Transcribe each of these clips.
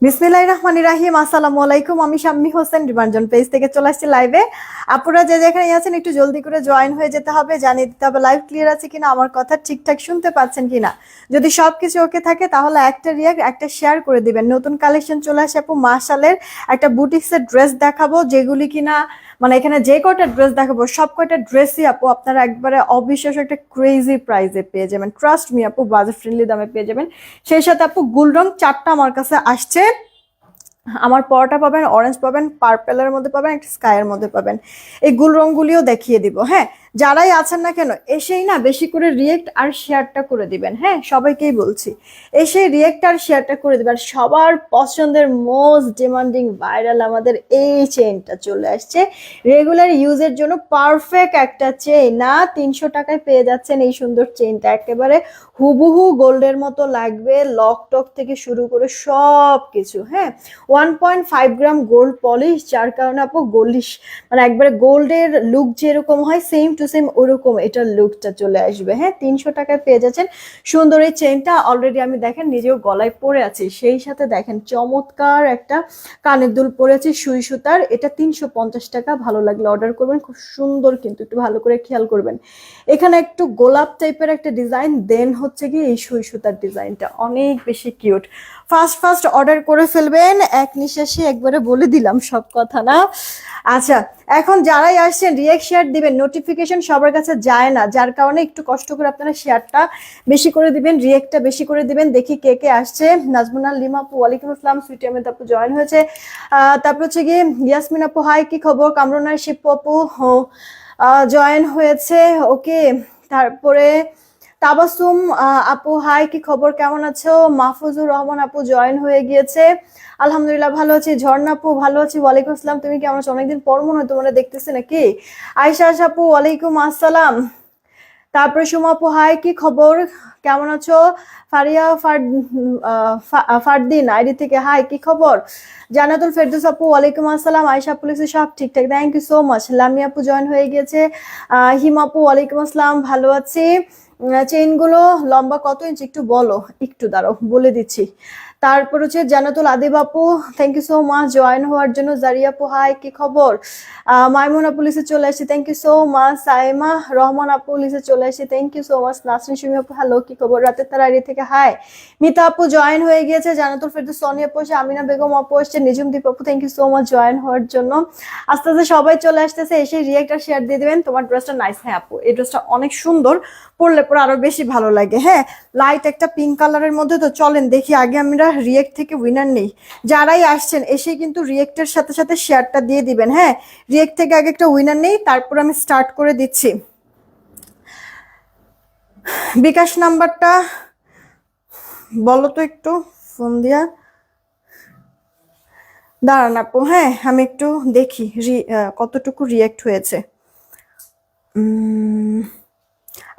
বিসমিল্লাহির রহমানির রহিম। আসসালামু আলাইকুম। আমি শাম্মী হোসেন রিমার্জন পেজ থেকে চলে আসছি লাইভে। আপুরা যে যেখানে আছেন একটু জলদি করে জয়েন হয়ে যেতে হবে, জানিয়ে দিতে হবে লাইভ ক্লিয়ার আছে কিনা, আমার কথা ঠিকঠাক শুনতে পাচ্ছেন কিনা। যদি সবকিছু ওকে থাকে তাহলে একটা রিয়াক্ট একটা শেয়ার করে দিবেন। নতুন কালেকশন চলে আসে আপু, মাশালের একটা বুটিক্সের ড্রেস দেখাবো, যেগুলি কিনা মানে এখানে যে কয়টা ড্রেস দেখাবো সব কয়টা ড্রেসই আপু আপনারা একবারে অবিশ্বাস্য একটা ক্রেজি প্রাইসে পেয়ে যাবেন। ট্রাস্ট মি আপু, বাজেট ফ্রেন্ডলি দামে পেয়ে যাবেন। সেই সাথে আপু গুল রং 4টা আমার কাছে আসছে। আমার পরোটা পাবেন, অরেঞ্জ পাবেন, পার্পেলের মধ্যে পাবেন, একটা স্কাইয়ের মধ্যে পাবেন। এই গুল রঙগুলিও দেখিয়ে দিব। হ্যাঁ, যারাই আছেন না কেন এসেই না বেশি করে রিয়েক্ট আর শেয়ারটা করে দিবেন। হ্যাঁ, সবাইকেই বলছি এসে রিয়েক্ট আর শেয়ারটা করে দিবেন। সবার পছন্দের মোস্ট ডিমান্ডিং ভাইরাল আমাদের এই চেইনটা চলে আসছে। রেগুলার ইউজের জন্য পারফেক্ট একটা চেইন। না 300 টাকায় পেয়ে যাচ্ছেন এই সুন্দর চেইনটা, একেবারে হুবহু গোল্ডের মতো লাগবে, লক টক থেকে শুরু করে সব কিছু। হ্যাঁ, 1.5 গ্রাম গোল্ড পলিশ, যার কারণে আপু গোল্ডিশ মানে একবারে গোল্ডের লুক যেরকম হয় সেম টু সেম ওরকম এটার লুকটা চলে আসবে। হ্যাঁ, 300 টাকায় পেয়ে যাচ্ছেন সুন্দর এই চেইনটা। অলরেডি আমি দেখেন নিজেও গলায় পরে আছি, সেই সাথে দেখেন চমৎকার একটা কানের দুল পরেছি সুই সুতার। এটা 350 টাকা। ভালো লাগলে অর্ডার করবেন, খুব সুন্দর কিন্তু একটু ভালো করে খেয়াল করবেন। এখানে একটু গোলাপ টাইপের একটা ডিজাইন, দেন হচ্ছে কি এই সুই সুতার ডিজাইনটা অনেক বেশি কিউট। ফার্স্ট ফার্স্ট অর্ডার করে ফেলবেন, এক নিঃশ্বাসে একবারে বলে দিলাম সব কথা না। আচ্ছা, এখন যারাই আসছেন রিয়েক্ট শেয়ার দিবেন, নোটিফিকেশন সবার কাছে যায় না, যার কারণে একটু কষ্ট করে আপনারা শেয়ারটা বেশি করে দিবেন, রিয়েক্টটা বেশি করে দিবেন। দেখি কে কে আসছে। নাজমুনাল লিমা আপু ওয়ালাইকুম আসসালাম, সুইটি আহমেদ আপু জয়েন হয়েছে। তারপর হচ্ছে গিয়ে ইয়াসমিন আপু হাই, কি খবর। কামরুনার শিপু আপু জয়েন হয়েছে, ওকে। তারপরে তাবাসুম আপু হাই, কি খবর, কেমন আছো। মাহফুজুর রহমান আপু জয়েন হয়ে গিয়েছে। আলহামদুলিল্লাহ ভালো আছি। ঝর্ণা আপু ভালো আছি, ওয়ালাইকুম আসসালাম, তুমি কেমন আছো। অনেকদিন পর মনে হয় তোমরা দেখতেছি নাকি। আয়শা আপু ওয়ালাইকুম আসসালাম। তারপরে সুমা আপু হাই, কি খবর, কেমন আছো। ফারিয়া ফারদিন আইডি থেকে হাই, কি খবর। জান্নাতুল ফেরদৌস আপু ওয়ালাইকুম আসসালাম। আয়েশা আপু লিখছে সব ঠিকঠাক, থ্যাংক ইউ সো মাচ। লামি আপু জয়েন হয়ে গিয়েছে। হিমা আপু ওয়ালাইকুম আসসালাম, ভালো আছি। চেইন গুলো লম্বা কত ইঞ্চি একটু বলো, একটু দাঁড়াও বলে দিচ্ছি। তারপর হচ্ছে জান্নাতুল আদিব আপু, thank you so much join হওয়ার জন্য। জারিয়া আপু হাই, কি খবর। মাইমুন আপু লিখে চলে আসছি, thank you so much. Saima Rahman আপু লিখে চলে আসছি, thank you so much. Nasrin Sumi আপু হ্যালো, কি খবর। রাতের তারা আইডি থেকে হাই। মিতা আপু জয়েন হয়ে গিয়েছে। জান্নাতুল ফেরদৌস সোনিয়া আপু এসে, আমিনা বেগম আপু এসছে, নিজুম দীপ আপু thank you so much join হওয়ার জন্য। আস্তে আস্তে সবাই চলে আসতেছে, এসে রিয়েক্ট আর শেয়ার দিয়ে দেবেন। তোমার ড্রেসটা নাইস। হ্যাঁ আপু, এই ড্রেসটা অনেক সুন্দর, পরলে পরে আরো বেশি ভালো লাগে। হ্যাঁ, লাইট একটা পিঙ্ক কালারের মধ্যে। তো চলেন দেখি আগে আমরা রিয়েক্ট থেকে উইনার নেই। যারাই আসছেন এসে কিন্তু রিয়েক্টের সাথে সাথে শেয়ারটা দিয়ে দিবেন। হ্যাঁ, রিয়েক্ট থেকে আগে একটা উইনার নেই, তারপর আমি স্টার্ট করে দিচ্ছি। বিকাশ নাম্বারটা বলো তো একটু, ফোন দিয়া। দাঁড়ান আপু, হ্যাঁ আমি একটু দেখি কতটুকু রিয়েক্ট হয়েছে।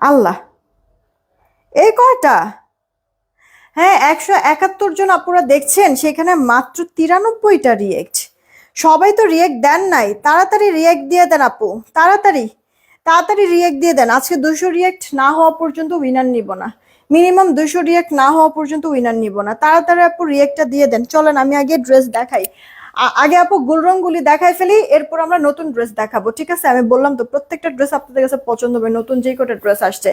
আল্লাহ, এই কয়টা। হ্যাঁ, 171 জন আপুরা দেখছেন, সেখানে মাত্র 93টা রিয়েক্ট। সবাই তো রিয়েক্ট দেন নাই, তাড়াতাড়ি রিয়েক্ট দিয়ে দেন আপু, তাড়াতাড়ি তাড়াতাড়ি রিয়েক্ট দিয়ে দেন। আজকে 200 রিয়েক্ট না হওয়া পর্যন্ত উইনার নিব না। মিনিমাম 200 রিয়েক্ট না হওয়া পর্যন্ত উইনার নিব না। তাড়াতাড়ি আপু রিয়েক্টটা দিয়ে দেন। চলেন আমি আগে ড্রেস দেখাই। আগে আপু গুলরংগুলি দেখাই ফেলি, এরপর আমরা নতুন ড্রেস দেখাবো। ঠিক আছে, আমি বললাম তো প্রত্যেকটা ড্রেস আপনাদের কাছে পছন্দ হবে, নতুন যে কটা ড্রেস আসছে।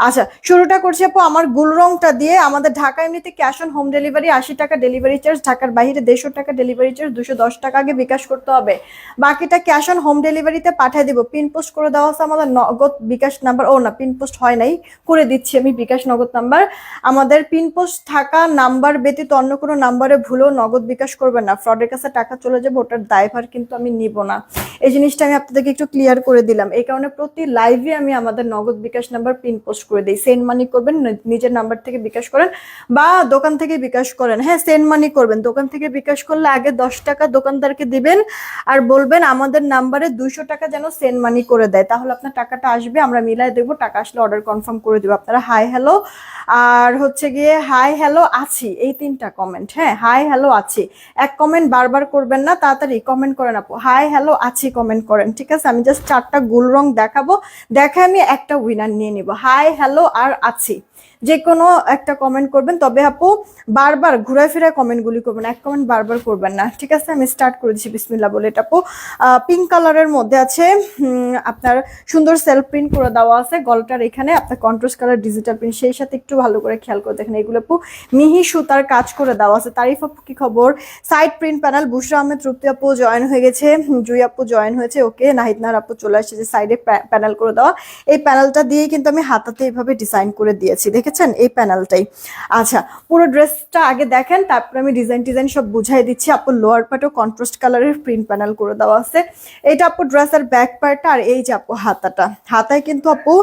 আচ্ছা, শুরুটা করছি আপু আমার গুলরংটা দিয়ে। আমাদের ঢাকা এমনিতে ক্যাশ অন হোম ডেলিভারি, 80 টাকা ডেলিভারি চার্জ। ঢাকার বাইরে 150 টাকা ডেলিভারি চার্জ, 210 টাকা আগে বিকাশ করতে হবে, বাকিটা ক্যাশ অন হোম ডেলিভারিতে পাঠিয়ে দিব। পিন পোস্ট করে দেওয়া আছে আমাদের নগদ বিকাশ নাম্বার। ও না, পিন পোস্ট হয় নাই, করে দিচ্ছি আমি বিকাশ নগদ নাম্বার। আমাদের পিন পোস্ট থাকা নাম্বার ব্যতীত অন্য কোনো নাম্বারে ভুলেও নগদ বিকাশ করবেন না, ফ্রডের কাছে টাকা চলে যাবে, ওটার দায়ভার কিন্তু আমি নিব না। এই জিনিসটা আমি আপনাদেরকে একটু ক্লিয়ার করে দিলাম। এই কারণে প্রতি লাইভে আমি আমাদের নগদ বিকাশ নাম্বার পিন পোস্ট করে দিই। সেন্ড মানি করবেন, নিজের নাম্বার থেকে বিকাশ করেন বা দোকান থেকে বিকাশ করেন। হ্যাঁ, সেন্ড মানি করবেন। দোকান থেকে বিকাশ করলে আগে 10 টাকা দোকানদারকে দিবেন, আর বলবেন আমাদের নাম্বারে 200 টাকা যেন সেন্ড মানি করে দেয়, তাহলে আপনার টাকাটা আসবে, আমরা মিলাই দেবো। টাকা আসলে অর্ডার কনফার্ম করে দেবো। আপনারা হাই হ্যালো আর হচ্ছে গিয়ে হাই হ্যালো আছি, এই 3টা কমেন্ট। হ্যাঁ, হাই হ্যালো আছি, এক কমেন্ট বারবার করবেন না, তাড়াতাড়ি কমেন্ট করেন আপু। হাই হ্যালো আছি কমেন্ট করেন। ঠিক আছে, আমি জাস্ট 4টা গুল রং দেখাবো, দেখে আমি একটা উইনার নিয়ে নিব। হাই হ্যালো আর আছি, যে কোনো একটা কমেন্ট করবেন, তবে আপু বারবার ঘুরে ফিরে কমেন্টগুলি করবেন, এক কমেন্ট বারবার করবেন না, ঠিক আছে? আমি স্টার্ট করে দিচ্ছি বিসমিল্লাহ বলে। এটা আপু পিঙ্ক কালারের মধ্যে আছে, আপনার সুন্দর সেলফ প্রিন্ট করে দেওয়া আছে গলাটার এখানে, আপনার কন্ট্রাস্ট কালার ডিজিটাল প্রিন্ট, সেই সাথে একটু ভালো করে খেয়াল করে দেখেন এগুলো আপু মিহি সুতার কাজ করে দেওয়া আছে। তারিফ আপু কি খবর? সাইড প্রিন্ট প্যানেল, বুশরা আহমেদ তৃপ্তি আপু জয়েন হয়ে গেছে, জুই আপু জয়েন হয়েছে, ওকে। নাহিদ নাহার আপু চলে আসছে যে সাইডে প্যানেল করে দেওয়া, এই প্যানেলটা দিয়েই কিন্তু আমি হাতাতে এইভাবে ডিজাইন করে দিয়েছি, দেখেছেন এই প্যানেলটাই। আচ্ছা, পুরো ড্রেসটা আগে দেখেন, তারপর আমি ডিজাইন সব বুঝাই দিচ্ছি। আপু লোয়ার পার্টও কন্ট্রাস্ট কালারের প্রিন্ট প্যানেল করে দেওয়া আছে। এটা আপু ড্রেসের ব্যাক পার্টটা, আর এই যে আপু হাতাটা, হাতায় কিন্তু আপু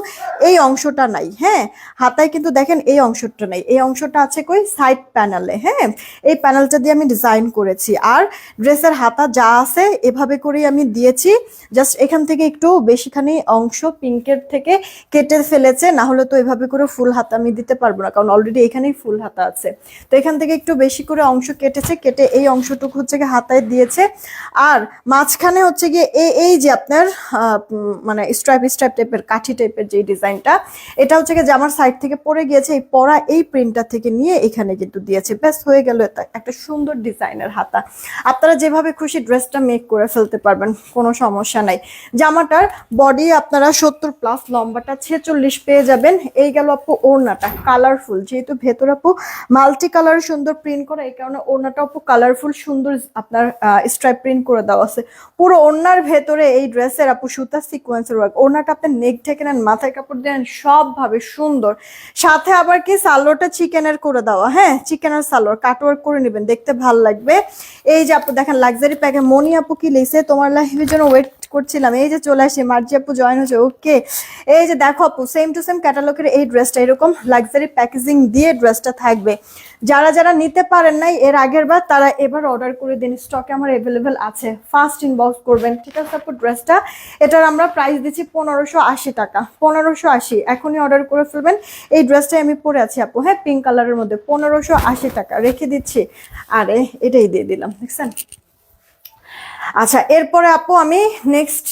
এই অংশটা নাই, হ্যাঁ হাতায় কিন্তু দেখেন এই অংশটা নাই, এই অংশটা আছে কই সাইড প্যানেলে, হ্যাঁ এই প্যানেলটা দিয়ে আমি ডিজাইন করেছি। আর ড্রেসের হাতা যা আছে এভাবে করেই আমি দিয়েছি, জাস্ট এখান থেকে একটু বেশিখানি অংশ পিঙ্কের থেকে কেটে ফেলেছে, না হলে তো এভাবে করে ফুল হাতা আমি দিতে পারবো না, কারণ অলরেডি এখানেই ফুল হাতা আছে। তো এখান থেকে একটু বেশি করে অংশ কেটেছে, কেটে এই অংশটুকু হচ্ছে গিয়ে হাতায় দিয়েছে। আর মাঝখানে হচ্ছে গিয়ে এই যে আপনার মানে স্ট্রাইপ টাইপের কাঠি টাইপের যে ডিজাইনটা, এটা হচ্ছে গিয়ে জামার সাইড থেকে পরে গিয়েছে, এই পরা এই প্রিন্টটা থেকে নিয়ে এখানে কিন্তু দিয়েছে, ব্যাস হয়ে গেল একটা সুন্দর ডিজাইনের হাতা। আপনারা যেভাবে খুশি ড্রেসটা মেক করে ফেলতে পারবেন, কোনো সমস্যা নাই। জামাটার বডি আপনারা 70+, লম্বাটা 46 পেয়ে যাবেন। এই গেল আপু ওড়নাটা কালারফুল, যেহেতু ভেতর আপু মাল্টি কালার সুন্দর প্রিন্ট করা, এই কারণে ওড়নাটা আপু কালারফুল সুন্দর আপনার স্ট্রাইপ প্রিন্ট করে দেওয়া আছে। পুরো ওড়নার ভেতরে এই ড্রেসের আপু সুতা সিকোয়েন্সের ওয়ার্ক, ওড়নাটা আপনি নেক ঢেকে নেন, মাথায় কাপড় দেন, সব ভাবে সুন্দর। সাথে আবার কি সালোয়ারটা চিকেনের করে দেওয়া, হ্যাঁ চিকেনের সালোয়ার কাটওয়ার্ক করে নেবেন, দেখতে ভাল লাগবে। এই যে আপু দেখেন লাক্সারি প্যাকে মনি আপু কি লিখছে, তোমার লাইফের জন্য ওয়েট করছিলাম, এই যে চলে আসি, মার্জি আপু জয়েন হয়েছে, ওকে। এই যে দেখো আপু সেম টু সেম ক্যাটালগের এই ড্রেসটা এরকম লাক্সারি প্যাকেজিং দিয়ে ড্রেসটা থাকবে। যারা যারা নিতে পারেন নাই এর আগের বার, তারা এবার অর্ডার করে দিন, স্টকে আমার অ্যাভেলেবেল আছে, ফার্স্ট ইনবক্স করবেন, ঠিক আছে আপু? ড্রেসটা এটার আমরা প্রাইস দিচ্ছি 1580 টাকা, 1580, এখনই অর্ডার করে ফেলবেন। এই ড্রেসটাই আমি পরে আছি আপু, হ্যাঁ পিঙ্ক কালারের মধ্যে, 1580 টাকা রেখে দিচ্ছি। আরে এটাই দিয়ে দিলাম, দেখছেন? আচ্ছা, এরপরে আপু আমি নেক্সট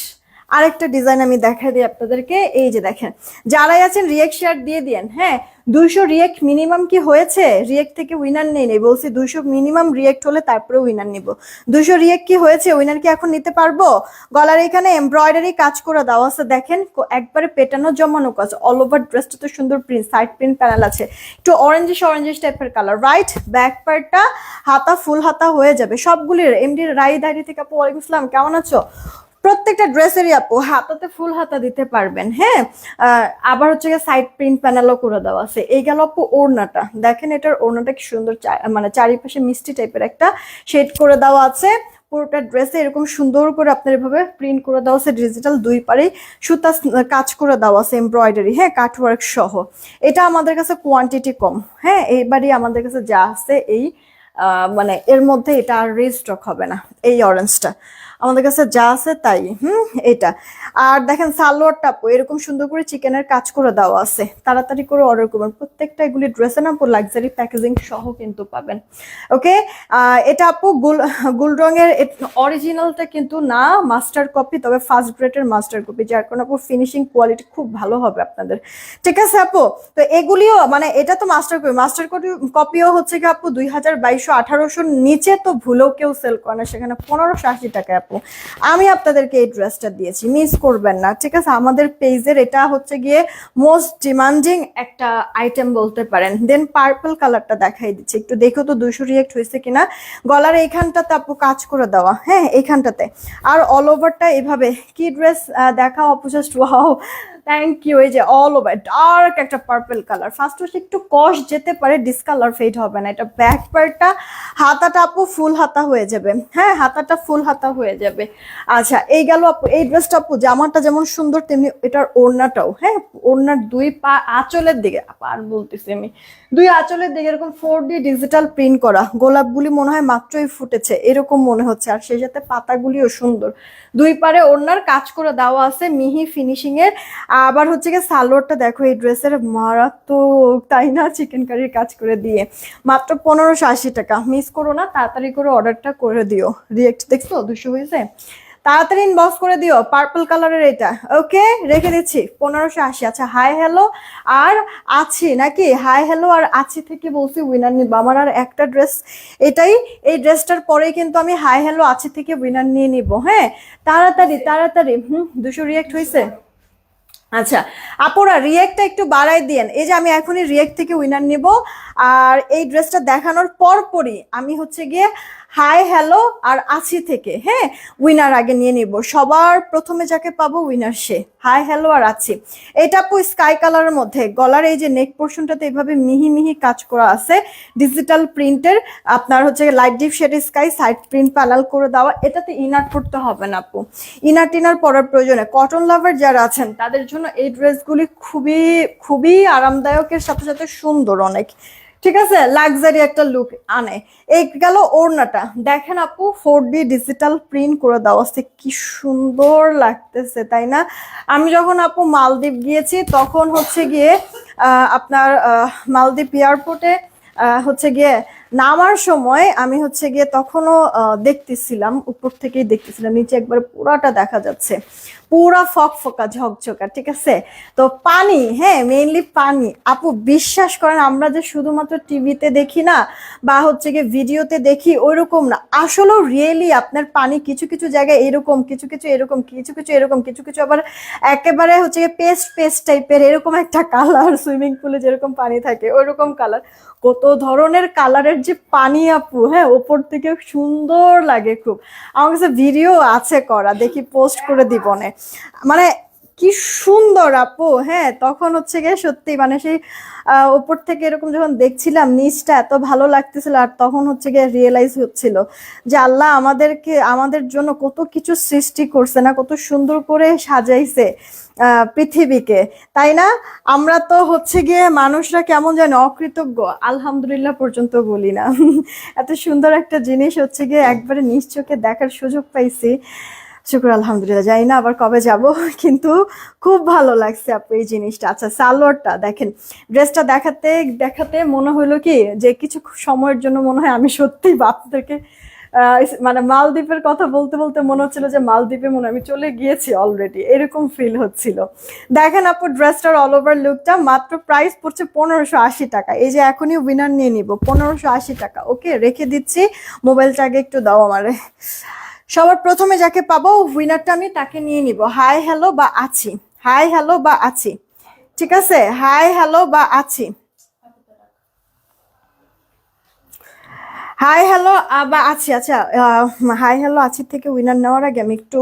আরেকটা ডিজাইন আমি দেখাই দিই আপনাদেরকে। এই যে দেখেন, যারাই আছেন রিয়েক্ট শেয়ার দিয়ে দিয়েন, হ্যাঁ 200 রিয়েক্ট মিনিমাম কি হয়েছে? রিয়েক্ট থেকে উইনার নেই বলছি, 200 মিনিমাম রিয়েক্ট হলে তারপরে উইনার নিব। 200 রিয়েক্ট কি হয়েছে? উইনার কি এখন নিতে পারবো? গলার এখানে এমব্রয়ডারি কাজ করে দেওয়া আছে, দেখেন একবারে পেটানো জমানো কাজ, অল ওভার ড্রেসটা তো সুন্দর প্রিন্ট, সাইড প্রিন্ট প্যানেল আছে, একটু অরেঞ্জিশ টাইপের কালার, রাইট? ব্যাক পার্টটা হাতা ফুল হাতা হয়ে যাবে সবগুলির। এমডি রাই দাঁড়িয়ে থেকে আপু ওয়ালাইকুম আসসালাম, কেমন আছো? প্রত্যেকটা ড্রেসেরই আপু হাতাতে ফুল হাতা দিতে পারবেন, হ্যাঁ আবার হচ্ছে সাইড প্রিন্ট প্যানেলও করে দেওয়া আছে। এই গেল আপু ওড়নাটা, দেখেন এটার ওড়নাটা কি সুন্দর, মানে চারিপাশে মিষ্টি টাইপের একটা শেড করে দেওয়া আছে। পুরোটা ড্রেসে এরকম সুন্দর করে আপনার এভাবে প্রিন্ট করে দেওয়া আছে, ডিজিটাল দুই পারে সুতা কাজ করে দেওয়া আছে এমব্রয়ডারি, হ্যাঁ কাটওয়ার্ক সহ। এটা আমাদের কাছে কোয়ান্টিটি কম, হ্যাঁ এইবারই আমাদের কাছে যা আছে এই মানে এর মধ্যে এটা আর রিস্টক হবে না, এই অরেঞ্জটা আমাদের কাছে যা আছে তাই। এটা আর দেখেন সালোয়ারটা আপু এরকম সুন্দর করে চিকেনের কাজ করে দেওয়া আছে, তাড়াতাড়ি করে অর্ডার করবেন। প্রত্যেকটা এগুলি ড্রেসে না আপু লাক্সারি প্যাকেজিং সহ কিন্তু পাবেন, ওকে। এটা আপু গুল রঙের অরিজিনালটা কিন্তু না, মাস্টার কপি, তবে ফার্স্ট গ্রেডের মাস্টার কপি, যার কারণে আপু ফিনিশিং কোয়ালিটি খুব ভালো হবে আপনাদের, ঠিক আছে আপু? তো এগুলিও মানে এটা তো মাস্টার কপিও হচ্ছে কি আপু 2200-1800 নিচে তো ভুলেও কেউ সেল করে না, সেখানে 1580 টাকা আপু আমি আপনাদেরকে এই ড্রেসটা দিয়েছি, মিস করবেন না, ঠিক আছে? আমাদের পেজের এটা হচ্ছে গিয়ে মোস্ট ডিমান্ডিং একটা আইটেম বলতে পারেন। দেন পার্পল কালারটা দেখাই দিচ্ছি, একটু দেখো তো 200 রিয়েক্ট হয়েছে কিনা। গলার এইখানটাতে আপু কাজ করে দেওয়া, হ্যাঁ এইখানটাতে, আর অল ওভারটা এভাবে। কি ড্রেস দেখাও আপু, জাস্ট ওয়াও, থ্যাংক ইউ। এই যে অল ওভার ডার্ক একটা পার্পল কালার, ফার্স্ট হচ্ছে একটু কস যেতে পারে, ডিসকালার ফেড হবে না। এটা ব্যাক পার্টটা, হাতাটা আপু ফুল হাতা হয়ে যাবে, হ্যাঁ হাতাটা ফুল হাতা হয়ে যাবে। আচ্ছা এই গেল আপু এই ড্রেসটা আপু, জামাটা যেমন সুন্দর তেমনি এটার ওড়নাটাও, হ্যাঁ ওড়নার দুই পা আঁচলের দিকে আর বলতেছি আমি, দুই আঁচলের দিকে এরকম 4D ডিজিটাল প্রিন্ট করা, গোলাপগুলি মনে হয় মাত্রই ফুটেছে এরকম মনে হচ্ছে, আর সেই সাথে পাতাগুলিও সুন্দর, দুই পারে ওড়নার কাজ করে দেওয়া আছে মিহি ফিনিশিং এর। আবার হচ্ছে গিয়ে সালোয়ারটা দেখো এই ড্রেসের মারাত্মক, তাই না? চিকেন কারির কাজ করে দিয়ে মাত্র 1580 টাকা, মিস করো না, তাড়াতাড়ি করে অর্ডারটা করে দিও। রিয়েক্ট দেখছো 200 হয়েছে, তাড়াতাড়ি ইনবক্স করে দিও, পার্পল কালারের এটা। ওকে, রেখে দিচ্ছি 1580। আচ্ছা, হাই হ্যালো আর আছি নাকি, হাই হ্যালো আর আছি থেকে বলছি উইনার নিব। আমার আর একটা ড্রেস, এটাই, এই ড্রেসটার পরেই কিন্তু আমি হাই হ্যালো আছি থেকে উইনার নিয়ে নিব। হ্যাঁ, তাড়াতাড়ি তাড়াতাড়ি। 200 রিয়েক্ট হয়েছে। আচ্ছা আপুরা, রিয়েক্টটা একটু বাড়াই দিয়েন। এই যে আমি এখনই রিয়েক্ট থেকে উইনার নিব, আর এই ড্রেসটা দেখানোর পরপরই আমি হচ্ছে গিয়ে হাই হ্যালো আর আছি থেকে, হ্যাঁ, উইনার আগে নিয়ে নিব। সবার প্রথমে যাকে পাবো উইনার সে। হাই হ্যালো আর আছি, এটা আপু স্কাই কালারের মধ্যে, গলার এই যে নেক পোর্শনটাতে এইভাবে মিহি মিহি কাজ করা আছে ডিজিটাল প্রিন্টের, আপনার হচ্ছে light deep shade sky, side print panel করে দেওয়া। এটাতে ইনার পড়তে হবে না আপু, ইনার টিনার পরার প্রয়োজনে। কটন লাভার যারা আছেন তাদের জন্য এই ড্রেসগুলি খুবই খুবই আরামদায়কের সাথে সাথে সুন্দর অনেক, ঠিক আছে, লাক্সারি একটা লুক আনে। এই গেল ওড়নাটা, দেখেন আপু 4D ডিজিটাল প্রিন্ট করে দেওয়া আছে, কি সুন্দর লাগতেছে তাই না? আমি যখন আপু মালদ্বীপ গিয়েছি তখন হচ্ছে গিয়ে আপনার মালদ্বীপ এয়ারপোর্টে হচ্ছে গিয়ে নামার সময় আমি হচ্ছে গিয়ে তখনও দেখতেছিলাম, উপর থেকেই দেখতেছিলাম, নিচে একবার পুরাটা দেখা যাচ্ছে, পুরা ফকফকা ঝকঝকা, ঠিক আছে। তো পানি, হ্যাঁ, মেইনলি পানি। আপু বিশ্বাস করেন, আমরা যে শুধুমাত্র টিভিতে দেখি না বা হচ্ছে গিয়ে ভিডিওতে দেখি ওইরকম না, আসলেও রিয়েলি আপনার পানি কিছু কিছু জায়গায় এরকম, কিছু কিছু এরকম, কিছু কিছু এরকম, কিছু কিছু আবার একেবারে হচ্ছে গিয়ে পেস্ট পেস্ট টাইপের, এরকম একটা কালার, সুইমিং পুলে যেরকম পানি থাকে ওইরকম কালার, কত ধরনের কালারের যে পানি আপু, হ্যাঁ, ওপর থেকে সুন্দর লাগে খুব। আমার কাছে ভিডিও আছে করা, দেখি পোস্ট করে দিব না, মানে কি সুন্দর আপু। হ্যাঁ, তখন হচ্ছে গিয়ে সত্যি মানে সেই উপর থেকে এরকম যখন দেখছিলাম নিচটা এত ভালো লাগতেছিল, আর তখন হচ্ছে গিয়ে রিয়েলাইজ হচ্ছিল যে আল্লাহ আমাদেরকে, আমাদের জন্য কত কিছু সৃষ্টি করছে না, কত সুন্দর করে সাজাইছে পৃথিবীকে, তাই না? আমরা তো হচ্ছে গিয়ে মানুষরা কেমন যেন অকৃতজ্ঞ, আলহামদুলিল্লাহ পর্যন্ত বলি না। এত সুন্দর একটা জিনিস হচ্ছে গিয়ে একবারে নিজ চোখে দেখার সুযোগ পাইছি, শুক্র আলহামদুলিল্লাহ। যাই না আবার কবে যাব, কিন্তু খুব ভালো লাগছে আপু এই জিনিসটা। আচ্ছা, সালোয়ারটা দেখেন, ড্রেসটা দেখাতে দেখাতে মনে হলো কি যে কিছু সময়ের জন্য মনে হয় আমি সত্যি আপনাদেরকে মানে মালদ্বীপের কথা বলতে বলতে মনে হচ্ছিল যে মালদ্বীপে মনে হয় আমি চলে গিয়েছি অলরেডি, এরকম ফিল হচ্ছিল। দেখেন আপু ড্রেসটার অল ওভার লুকটা, মাত্র প্রাইস পড়ছে 1580 টাকা। এই যে এখনই উইনার নিয়ে নিব, 1580 টাকা। ওকে, রেখে দিচ্ছি, মোবাইলটা আগে একটু দাও আমারে। সবার প্রথমে যাকে পাবো উইনারটা আমি তাকে নিয়ে নিব। হাই হ্যালো বা আছি, হাই হ্যালো বা আছি, ঠিক আছে, হাই হ্যালো বা আছি, হাই হ্যালো বা আছি। আচ্ছা, হাই হ্যালো আছি থেকে উইনার নেওয়ার আগে আমি একটু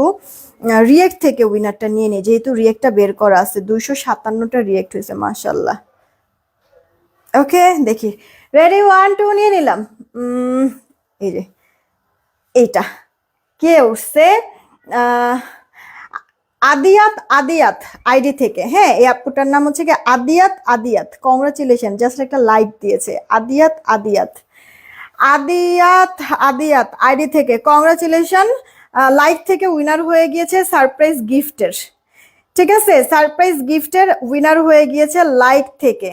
রিয়েক্ট থেকে উইনারটা নিয়ে নিই, যেহেতু রিয়েক্টটা বের করা আছে। 257টা রিয়েক্ট হয়েছে, মাশাল্লাহ। ওকে, দেখি, রেডি, 1 2 নিয়ে নিলাম। এই যে এইটা কে উঠছে, আদিয়াত, আদিয়াত আইডি থেকে, হ্যাঁ, এই আপুটার নাম হচ্ছে কি আদিয়াত, আদিয়াত, কংগ্রাচুলেশন, জাস্ট একটা লাইক দিয়েছে। আদিয়াত, আদিয়াত, আদিয়াত, আদিয়াত আইডি থেকে কংগ্রাচুলেশন, লাইক থেকে উইনার হয়ে গিয়েছে সারপ্রাইজ গিফটের, ঠিক আছে, সারপ্রাইজ গিফটের উইনার হয়ে গিয়েছে লাইক থেকে।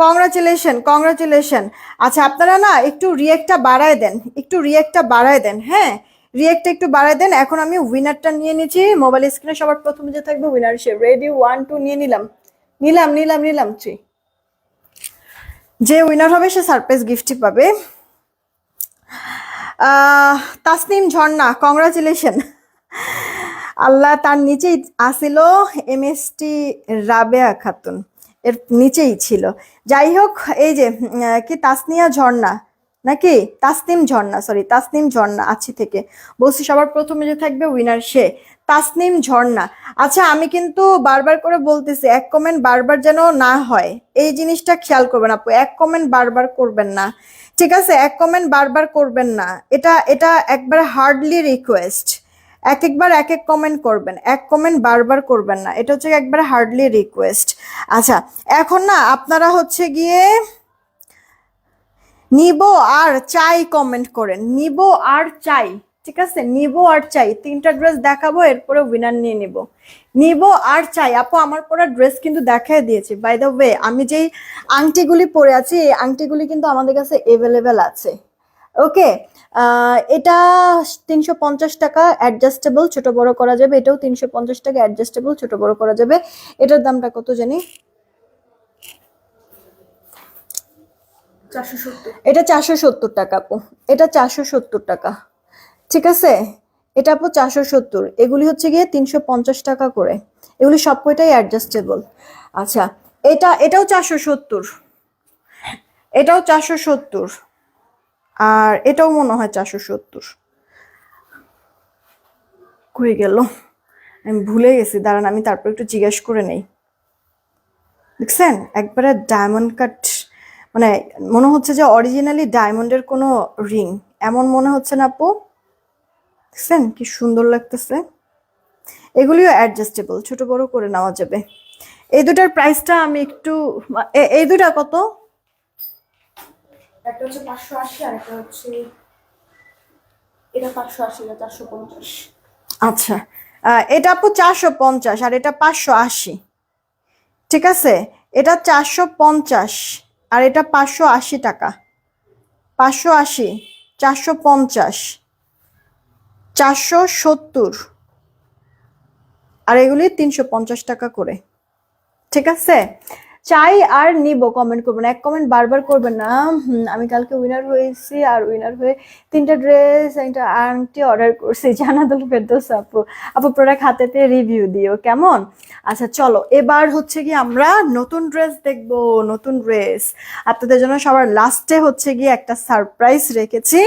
Congratulation, congratulation. আচ্ছা, আপনারা না একটু রিয়েক্টটা বাড়ায় দেন, একটু রিয়েক্টটা বাড়ায় দেন, হ্যাঁ, রিয়েক্টটা একটু বাড়ায় দেন। এখন আমি উইনারটা নিয়ে নিচ্ছি, মোবাইল স্ক্রিনে সবার প্রথমে যে থাকবে উইনার সে। রেডি, 1 2 নিয়ে নিলাম, নিলাম নিলাম নিলাম 3। যে উইনার হবে সে সারপ্রাইজ গিফটই পাবে। তাসনিম ঝর্ণা, কংগ্রাচুলেশন। আল্লাহ, তার নিচেই আসিল MST রাবেয়া খাতুন, এর নিচেই ছিল। যাই হোক, এই যে কি তাসনিয়া ঝর্ণা নাকি তাসনিম ঝর্ণা, সরি তাসনিম ঝর্ণা আছি থেকে বলছি, সবার প্রথমে যে থাকবে উইনার সে তাসনিম ঝর্ণা। আচ্ছা, আমি কিন্তু বারবার করে বলতেছি এক কমেন্ট বারবার যেন না হয়, এই জিনিসটা খেয়াল করবেন আপু, এক কমেন্ট বারবার করবেন না, ঠিক আছে, এক কমেন্ট বারবার করবেন না, এটা এটা একবার হার্ডলি রিকোয়েস্ট। এক একবার এক এক কমেন্ট করবেন, এক কমেন্ট বারবার করবেন না, এটা হচ্ছে একবার হার্ডলি রিকোয়েস্ট। আচ্ছা, এখন না আপনারা হচ্ছে গিয়ে নিব আর চাই কমেন্ট করেন, নিব আর চাই, ঠিক আছে, নিব আর চাই, 3টা ড্রেস দেখাবো, এরপরে উইনার নিয়ে নিব। নিব আর চাই আপু, আমার পরা ড্রেস কিন্তু দেখাই দিয়েছি। বাই দ্য ওয়ে, আমি যেই আংটিগুলি পরে আছি এই আংটিগুলি কিন্তু আমাদের কাছে এভেলেবেল আছে। ওকে, এটা 350 টাকা, অ্যাডজাস্টেবল ছোট বড় করা যাবে। এটাও 350 টাকা, অ্যাডজাস্টেবল ছোট বড় করা যাবে। এটার দামটা কত জানি? 470। এটা 470 টাকা আপু, এটা 470 টাকা। ঠিক আছে, এটা আপু 470। এগুলি হচ্ছে গিয়ে 350 টাকা করে। এগুলি সব কয়টাই অ্যাডজাস্টেবল। আচ্ছা, এটাও 470, এটাও 470, আর এটাও মনে হয় 470। কই গেল, আমি ভুলে গেছি, দাঁড়ান আমি তারপর একটু জিজ্ঞেস করে নেই। দেখছেন একবারে ডায়মন্ড কাট, মানে মনে হচ্ছে যে অরিজিনালি ডায়মন্ডের কোনো রিং, এমন মনে হচ্ছে না আপু? দেখছেন কি সুন্দর লাগতেছে। এগুলিও অ্যাডজাস্টেবল, ছোট বড় করে নেওয়া যাবে। এই দুটার প্রাইসটা আমি একটু, এই দুটা কত? একটা হচ্ছে 580 আর একটা হচ্ছে এটা 580 না 450। আচ্ছা, এটা আপু 450 আর এটা 580। ঠিক আছে, এটা 450 আর এটা 580 টাকা। 580, 450, 470, আর এগুলি 350 টাকা করে। ঠিক আছে, চাই আর নিব, কমেন্ট করবেন, এক কমেন্ট বারবার করবেন না। আমি কালকে উইনার হয়েছি, আর উইনার হয়ে 3টা ড্রেস, একটা আংটি অর্ডার করছি। জানাতুল ফেরদৌস আপু, আপু প্রোডাক্ট হাতে পেয়ে রিভিউ দিও কেমন। আচ্ছা চলো, এবার হচ্ছে কি আমরা নতুন ড্রেস দেখবো। নতুন ড্রেস আপনাদের জন্য সবার লাস্টে হচ্ছে গিয়ে একটা সারপ্রাইজ রেখেছি।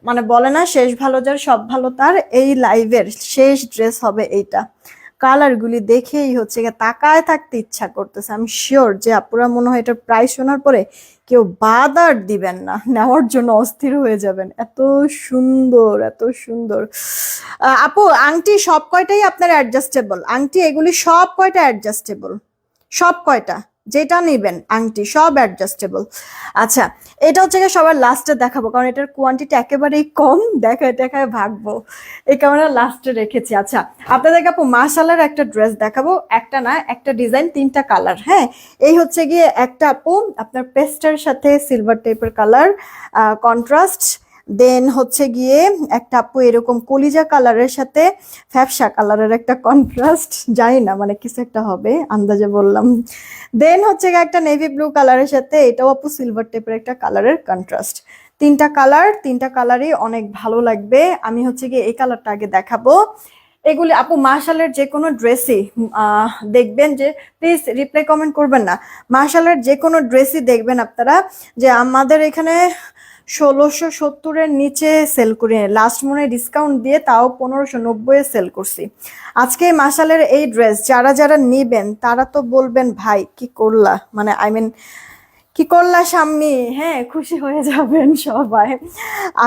মানে বলে না, শেষ ভালো যার সব ভালো তার, এই লাইভের শেষ ড্রেস হবে এইটা। কালারগুলি দেখেই হচ্ছে গিয়ে তাকায় থাকতে ইচ্ছা করতেছে। আমি শিওর যে আপুরা মনে হয় এটার প্রাইস শোনার পরে কেউ বাদ আর দিবেন না, নেওয়ার জন্য অস্থির হয়ে যাবেন। এত সুন্দর, এত সুন্দর। আপু আংটি সব কয়টাই আপনার অ্যাডজাস্টেবল? আংটি এগুলি সব কয়টা অ্যাডজাস্টেবল, সব কয়টা যেটা নিবেন আংটি সব অ্যাডজাস্টেবল। আচ্ছা, এটা হচ্ছে গিয়ে সবার লাস্টে দেখাবো, কারণ এটার কোয়ান্টিটি একেবারেই কম, দেখায় দেখায় ভাগবো, এই কারণে লাস্টে রেখেছি। আচ্ছা, আপনাদেরকে আপু মাশাআল্লাহর একটা ড্রেস দেখাবো, একটা না একটা ডিজাইন, 3টা কালার। হ্যাঁ, এই হচ্ছে গিয়ে একটা আপু আপনার পেস্টের সাথে সিলভার টাইপের কালার কন্ট্রাস্ট, দেন হচ্ছে গিয়ে একটা আপু এরকম কলিজা কালারের সাথে ফ্যাপসা কালারের একটা কন্ট্রাস্ট, জানি না মানে কিছু একটা হবে, আন্দাজে বললাম। দেন হচ্ছে গিয়ে একটা নেভি ব্লু কালারের সাথে এটাও আপু সিলভার টাইপের একটা কালারের কন্ট্রাস্ট। 3টা কালার, 3টা কালারই অনেক ভালো লাগবে। আমি হচ্ছে গিয়ে এই কালারটা আগে দেখাবো। এগুলি আপু মাশালের যে কোনো ড্রেসই দেখবেন, যে প্লিজ রিপ্লাই কমেন্ট করবেন না, মাশালের যে কোনো ড্রেসই দেখবেন আপনারা যে আমাদের এখানে 1670-এর নিচে সেল করি, লাস্ট মনে ডিসকাউন্ট দিয়ে তাও 1590-এ সেল করছি। আজকে মাশালের এই ড্রেস যারা যারা নিবেন তারা তো বলবেন ভাই কি করলা, মানে আই মিন কি করলা শাম্মী, হ্যাঁ খুশি হয়ে যাবেন সবাই।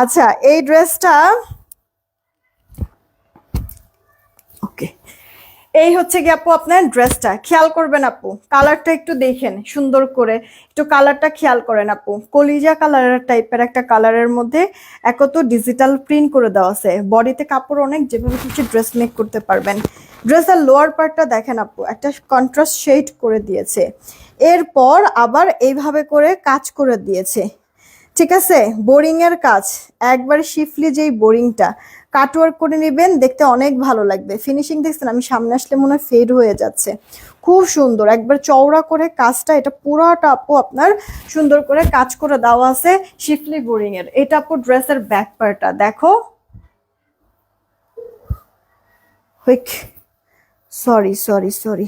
আচ্ছা, এই ড্রেসটা ওকে, এই হচ্ছে কি আপু আপনার ড্রেসটা, খেয়াল করবেন আপু, কালারটা একটু দেখেন সুন্দর করে, একটু কালারটা খেয়াল করেন আপু। কলিজা কালারের টাইপের একটা কালারের মধ্যে একত ডিজিটাল প্রিন্ট করে দেওয়া আছে, বডিতে কাপড় অনেক, যেভাবে কিছু ড্রেস মেক করতে পারবেন। ড্রেসের লোয়ার পার্টটা দেখেন আপু, একটা কন্ট্রাস্ট শেড করে দিয়েছে, এরপর আবার এইভাবে করে কাজ করে দিয়েছে। ঠিক আছে, বোরিং এর কাজ একবার শিফলি, যেই বোরিংটা কাটওয়ার্ক করে নেবেন, দেখতে অনেক ভালো লাগবে। ফিনিশিং দেখছেন, আমি সামনে আসলে মনে হয় ফেড হয়ে যাচ্ছে, খুব সুন্দর একবার চওড়া করে কাজটা, এটা পুরোটা আপু আপনার সুন্দর করে কাজ করে দেওয়া আছে শিফলি বোরিং এর। এটা আপু ড্রেসের ব্যাক পার্টটা দেখো, সরি সরি সরি,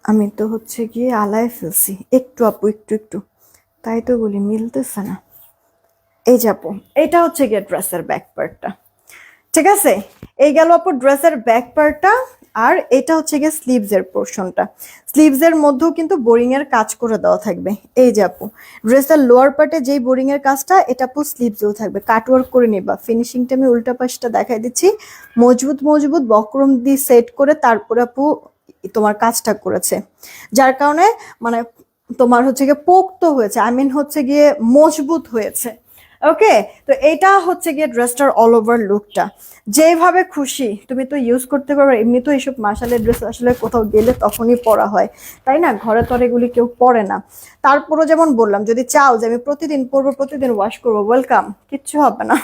আমি তো হচ্ছে গিয়ে আলায় ফেলছি একটু আপু, একটু একটু, তাই তো বলি মিলতেছে না। এই যাবো, এটা হচ্ছে গিয়ে ড্রেসের ব্যাক পার্টটা। ঠিক আছে, এই গেল আপু ড্রেসের ব্যাক পার্টটা। আর এটা হচ্ছে গিয়ে স্লিভস এর পোর্শনটা, স্লিভস এর মধ্যেও কিন্তু বোরিং এর কাজ করে দেওয়া থাকবে। এই যে আপু ড্রেসের লোয়ার পার্টে যেই বোরিং এর কাজটা, এটা আপু স্লিভসেও থাকবে, কাটওয়ার্ক করে নিবা। ফিনিশিংটা আমি উল্টা পাশটা দেখাই দিচ্ছি, মজবুত মজবুত বক্রম দিয়ে সেট করে তারপরে আপু তোমার কাজটা করেছে, যার কারণে মানে তোমার হচ্ছে গিয়ে পোক্ত হয়েছে, আই মিন হচ্ছে গিয়ে মজবুত হয়েছে। ওকে, তো এটা হচ্ছে গিয়ে ড্রেসটার অল ওভার লুকটা। যেভাবে খুশি তুমি তো ইউজ করতে পারবে। এমনি তো এইসব মাসালের ড্রেস আসলে কোথাও গেলে তখনই পরা হয়, তাই না? ঘরে তো আর এগুলি কেউ পরে না। তারপরও যেমন বললাম, যদি চাও যে আমি প্রতিদিন পরবো, প্রতিদিন ওয়াশ করবো, ওয়েলকাম, কিচ্ছু হবে না।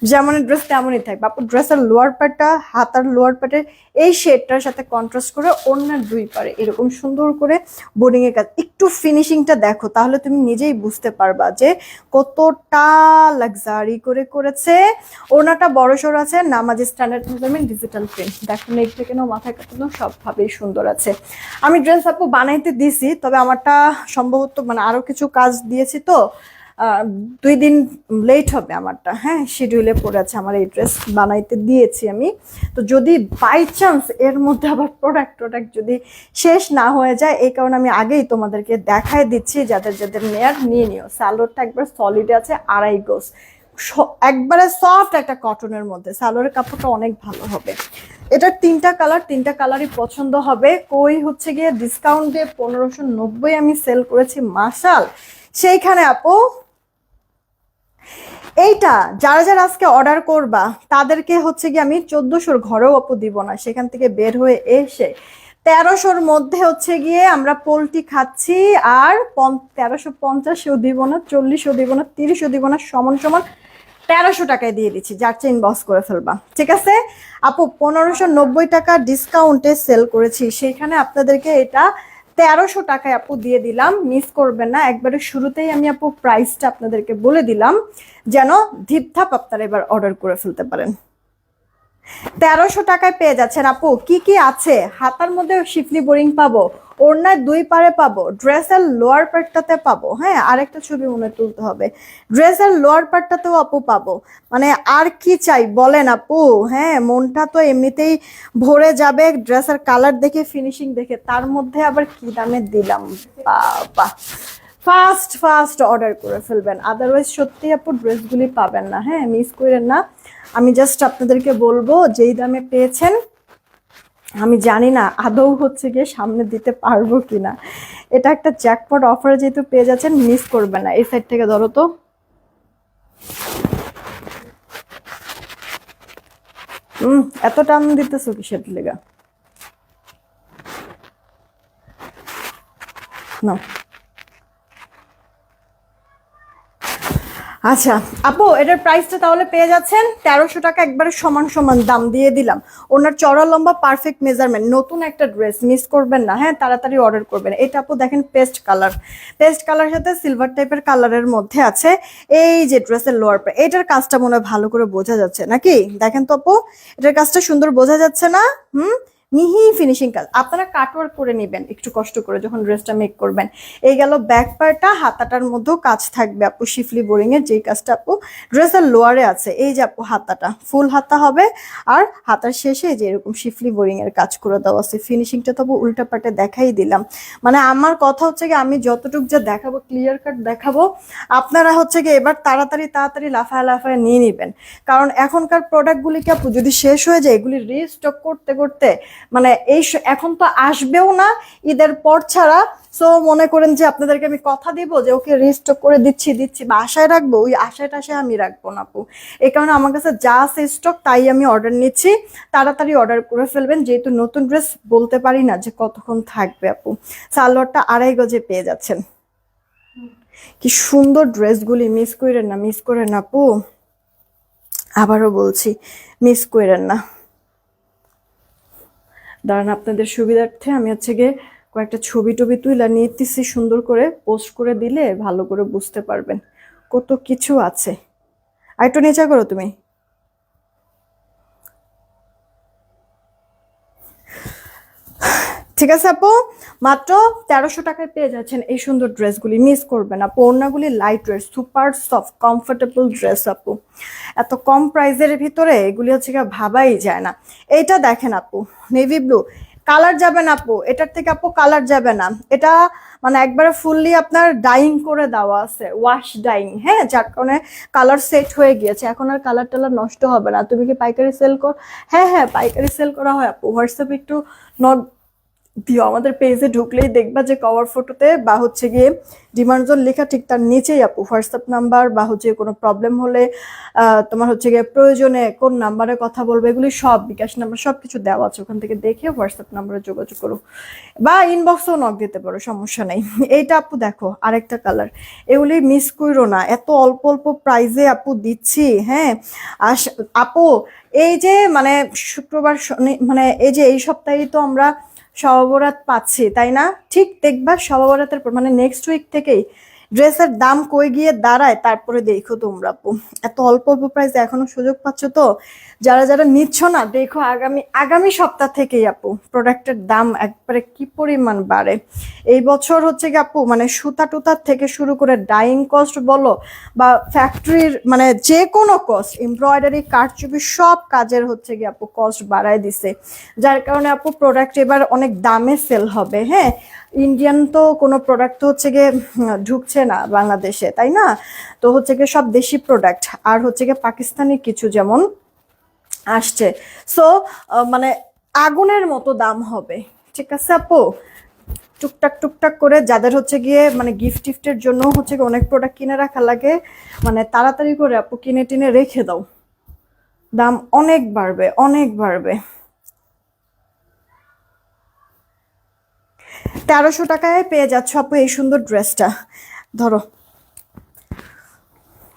যেমন ড্রেস তেমনই থাকবে আপু। ড্রেসের লোয়ার পার্টটা, হাতার লোয়ার পার্টের এই শেডটার সাথে কন্ট্রাস্ট করে ওড়নার দুই পারে এরকম সুন্দর করে বোর্ডিং এর কাজ। একটু ফিনিশিংটা দেখো, তাহলে তুমি নিজেই বুঝতে পারবা যে কতটা লাক্সারি করে করেছে। ওড়নাটা বড়সড় আছে, নামাজি স্ট্যান্ডার্ড মেজারমেন্ট, ডিজিটাল প্রিন্ট। দেখো নেক থেকে নাও মাথায় কাটানো সবভাবেই সুন্দর আছে। আমি ড্রেস আপু বানাইতে দিছি, তবে আমারটা সম্ভবত মানে আরো কিছু কাজ দিয়েছি তো 2 দিন লেট হবে আমারটা। হ্যাঁ, শিডিউলে পড়ে আছে আমার এই ড্রেস বানাইতে দিয়েছি আমি। তো যদি বাই চান্স এর মধ্যে আবার প্রোডাক্ট যদি শেষ না হয়ে যায়, এই কারণে আমি আগেই তোমাদেরকে দেখায় দিচ্ছি, যাদের যাদের নেয়ার নিয়ে নিও। সালোয়ারটা একবার সলিড আছে, 2.5 গজ, একবারে সফট একটা কটনের মধ্যে। সালোয়ারের কাপড়টা অনেক ভালো হবে। এটার 3টা কালার, 3টা কালারই পছন্দ হবে। কই হচ্ছে গিয়ে ডিসকাউন্ট দিয়ে 1590 আমি সেল করেছি মাসাল, সেইখানে আপু এইটা যারা যারা আজকে অর্ডার করবা তাদেরকে হচ্ছে কি আমি 1400 ঘরেও আপু দিব না। সেখান থেকে বের হয়ে এসে 1300-র মধ্যে হচ্ছে গিয়ে আমরা পোলট্রি খাচ্ছি। আর 1350-ও দিব না, 40-ও দিব না, 30-ও দিব না, সমান সমান 1300 টাকায় দিয়ে দিচ্ছি। যার চেইন বস করে ফেলবা, ঠিক আছে আপু? 1590 টাকা ডিসকাউন্টে সেল করেছি, সেইখানে আপনাদেরকে এটা 1300 টাকায় আপু দিয়ে দিলাম। মিস করবেন না, একবারে শুরুতেই আমি আপু প্রাইসটা আপনাদেরকে বলে দিলাম, যেন ধিপধাপ আপনারা এবার অর্ডার করে ফেলতে পারেন। 1300 টাকায় পেয়ে যাচ্ছেন আপু। কি কি আছে? হাতার মধ্যে শিফলি বোরিং পাবো, ওড়নার দুই পারে পাবো, ড্রেসের লোয়ার পার্টটাতে পাবো। হ্যাঁ, আরেকটা ছবি মনে তুলতে হবে, ড্রেসের লোয়ার পার্টটাতেও আপু পাবো। মানে আর কি চাই বলেন আপু? হ্যাঁ, মনটা তো এমনিতেই ভরে যাবে ড্রেসের কালার দেখে, ফিনিশিং দেখে। তার মধ্যে আবার কি দামে দিলাম, বাবা! ফাস্ট ফাস্ট অর্ডার করে ফেলবেন, আদারওয়াইজ সত্যি আপু ড্রেসগুলি পাবেন না। হ্যাঁ, মিস করেন না। আমি জাস্ট আপনাদেরকে বলবো, যেই দামে পেয়েছেন আমি জানি না আদৌ হচ্ছে গিয়ে সামনে দিতে পারবো কিনা। এটা একটা জ্যাকপট অফারে যেহেতু পেয়ে যাচ্ছেন, মিস করবেন না। এই সাইড থেকে ধরো তো। এত টান দিতেছো কিসের লেগা? না, আচ্ছা আপু, এটার প্রাইসটা তাহলে পেয়ে যাচ্ছেন 1300 টাকা, একবারে সমান সমান দাম দিয়ে দিলাম। ওনার চড়া লম্বা পারফেক্ট মেজারমেন্ট, নতুন একটা ড্রেস, মিস করবেন না। হ্যাঁ, তাড়াতাড়ি অর্ডার করবেন। এটা আপু দেখেন পেস্ট কালার, পেস্ট কালার সাথে সিলভার টাইপের কালারের মধ্যে আছে। এই যে ড্রেসের লোয়ার পার্ট, এটার কাজটা মনে হয় ভালো করে বোঝা যাচ্ছে নাকি? দেখেন তো আপু, এটার কাজটা সুন্দর বোঝা যাচ্ছে না? মিহি ফিনিশিং কাজ। আপনারা কাটওয়ার্ক করে নেবেন একটু কষ্ট করে যখন ড্রেসটা মেক করবেন। এই গেল ব্যাক পার্টটা, হাতাটার মধ্যেও কাজ থাকবে আপু শিফলি বোরিং এর, যেই কাজটা আপু ড্রেসের লোয়ারে আছে। এই যে আপু হাতাটা ফুল হাতা হবে, আর হাতার শেষে যে এরকম শিফলি বোরিং এর কাজ করে দেওয়া আছে। ফিনিশিংটা তো আপু উল্টা পাটে দেখাই দিলাম। মানে আমার কথা হচ্ছে কি, আমি যতটুকু যা দেখাবো ক্লিয়ার কাট দেখাবো, আপনারা হচ্ছে কি এবার তাড়াতাড়ি তাড়াতাড়ি লাফায় লাফায় নিয়ে নেবেন। কারণ এখনকার প্রোডাক্টগুলিকে আপু যদি শেষ হয়ে যায়, এগুলি রিস্টক করতে করতে মানে এখন তো আসবেও না ঈদের পর ছাড়া। সো মনে করেন যে আপনাদেরকে আমি কথা দিব যে ওকে রিস্টক করে দিচ্ছি বা আশায় রাখবো, ওই আশায় টাশায় আমি রাখবো না আপু। এই কারণে আমার কাছে যা আছে স্টক তাই আমি অর্ডার নিচ্ছি। তাড়াতাড়ি অর্ডার করে ফেলবেন, যেহেতু নতুন ড্রেস বলতে পারি না যে কতক্ষণ থাকবে আপু। সালোয়ারটা 2.5 গজে পেয়ে যাচ্ছেন। কি সুন্দর ড্রেসগুলি, মিস করেন না, মিস করেন না আপু। আবারও বলছি, মিস করেন না। দাঁড়ান, আপনাদের সুবিধার্থে আমি হচ্ছে গিয়ে কয়েকটা ছবি টবি তুইলা নিতেছি, সুন্দর করে পোস্ট করে দিলে ভালো করে বুঝতে পারবেন কত কিছু আছে। আর একটু নিচা করো তুমি। ঠিক আছে আপু, মাত্র 1300 টাকায় পেয়ে যাচ্ছেন এই সুন্দর ড্রেসগুলি, মিস করবেন আপু। ওড়নাগুলি light weight, super soft comfortable dress আপু। এত কম প্রাইসের ভিতরে এগুলি হচ্ছে ভাবাই যায় না। এইটা দেখেন আপু, নেভি ব্লু কালার যাবে না আপু, এটার থেকে আপু কালার যাবে না। এটা মানে একবারে ফুললি আপনার ডাইং করে দেওয়া আছে, ওয়াশ ডাইং। হ্যাঁ, যার কারণে কালার সেট হয়ে গিয়েছে, এখন আর কালার টালার নষ্ট হবে না। তুমি কি পাইকারি সেল কর? হ্যাঁ হ্যাঁ, পাইকারি সেল করা হয় আপু। হোয়াটসঅ্যাপে একটু নট দিও। আমাদের পেজে ঢুকলেই দেখবা যে কভার ফটোতে বা হচ্ছে গিয়ে ডিমান্ড জোন লেখা, ঠিক তার নিচেই আপু হোয়াটসঅ্যাপ নাম্বার বা হচ্ছে কোনো প্রবলেম হলে তোমার হচ্ছে গিয়ে প্রয়োজনে কোন নাম্বারে কথা বলবে এগুলি সব, বিকাশ নাম্বার সব কিছু দেওয়া আছে, ওখান থেকে দেখে হোয়াটসঅ্যাপ নাম্বারে যোগাযোগ করো বা ইনবক্সেও নক দিতে পারো, সমস্যা নেই। এইটা আপু দেখো আরেকটা কালার, এগুলি মিস করো না, এত অল্প অল্প প্রাইজে আপু দিচ্ছি। হ্যাঁ আর আপু এই যে মানে শুক্রবার মানে এই যে এই সপ্তাহেই তো আমরা শবে পাচ্ছি তাই না, ঠিক দেখবা শবে পর মানে নেক্সট উইক থেকেই ড্রেসের দাম কই গিয়ে দাঁড়ায় তারপরে দেখো তোমরা আপু। এত অল্প অল্প প্রাইসে এখনো সুযোগ পাচ্ছ, তো যারা যারা নিচ্ছ না দেখো আগামী আগামী সপ্তাহ থেকেই আপু প্রোডাক্টের দাম একবারে কি পরিমাণ বাড়ে। এই বছর হচ্ছে কি আপু মানে সুতা টুতার থেকে শুরু করে ডাইং কস্ট বলো বা ফ্যাক্টরির মানে যে কোনো কস্ট, এমব্রয়ডারি কারচুপি সব কাজের হচ্ছে কি আপু কস্ট বাড়ায় দিছে, যার কারণে আপু প্রোডাক্ট এবার অনেক দামে সেল হবে। হ্যাঁ ইন্ডিয়ান তো কোনো প্রোডাক্ট তো হচ্ছে গিয়ে ঢুকছে না বাংলাদেশে তাই না, তো হচ্ছে গিয়ে সব দেশি প্রোডাক্ট আর হচ্ছে গিয়ে পাকিস্তানি কিছু যেমন আসছে। সো মানে আগুনের মতো দাম হবে, ঠিক আছে আপু। টুকটাক টুকটাক করে যাদের হচ্ছে গিয়ে মানে গিফট টিফটের জন্য হচ্ছে গিয়ে অনেক প্রোডাক্ট কিনে রাখা লাগে, মানে তাড়াতাড়ি করে আপু কিনে টিনে রেখে দাও, দাম অনেক বাড়বে অনেক বাড়বে। 1300 টাকায় পেয়ে যাচ্ছ আপু এই সুন্দর ড্রেসটা। ধরো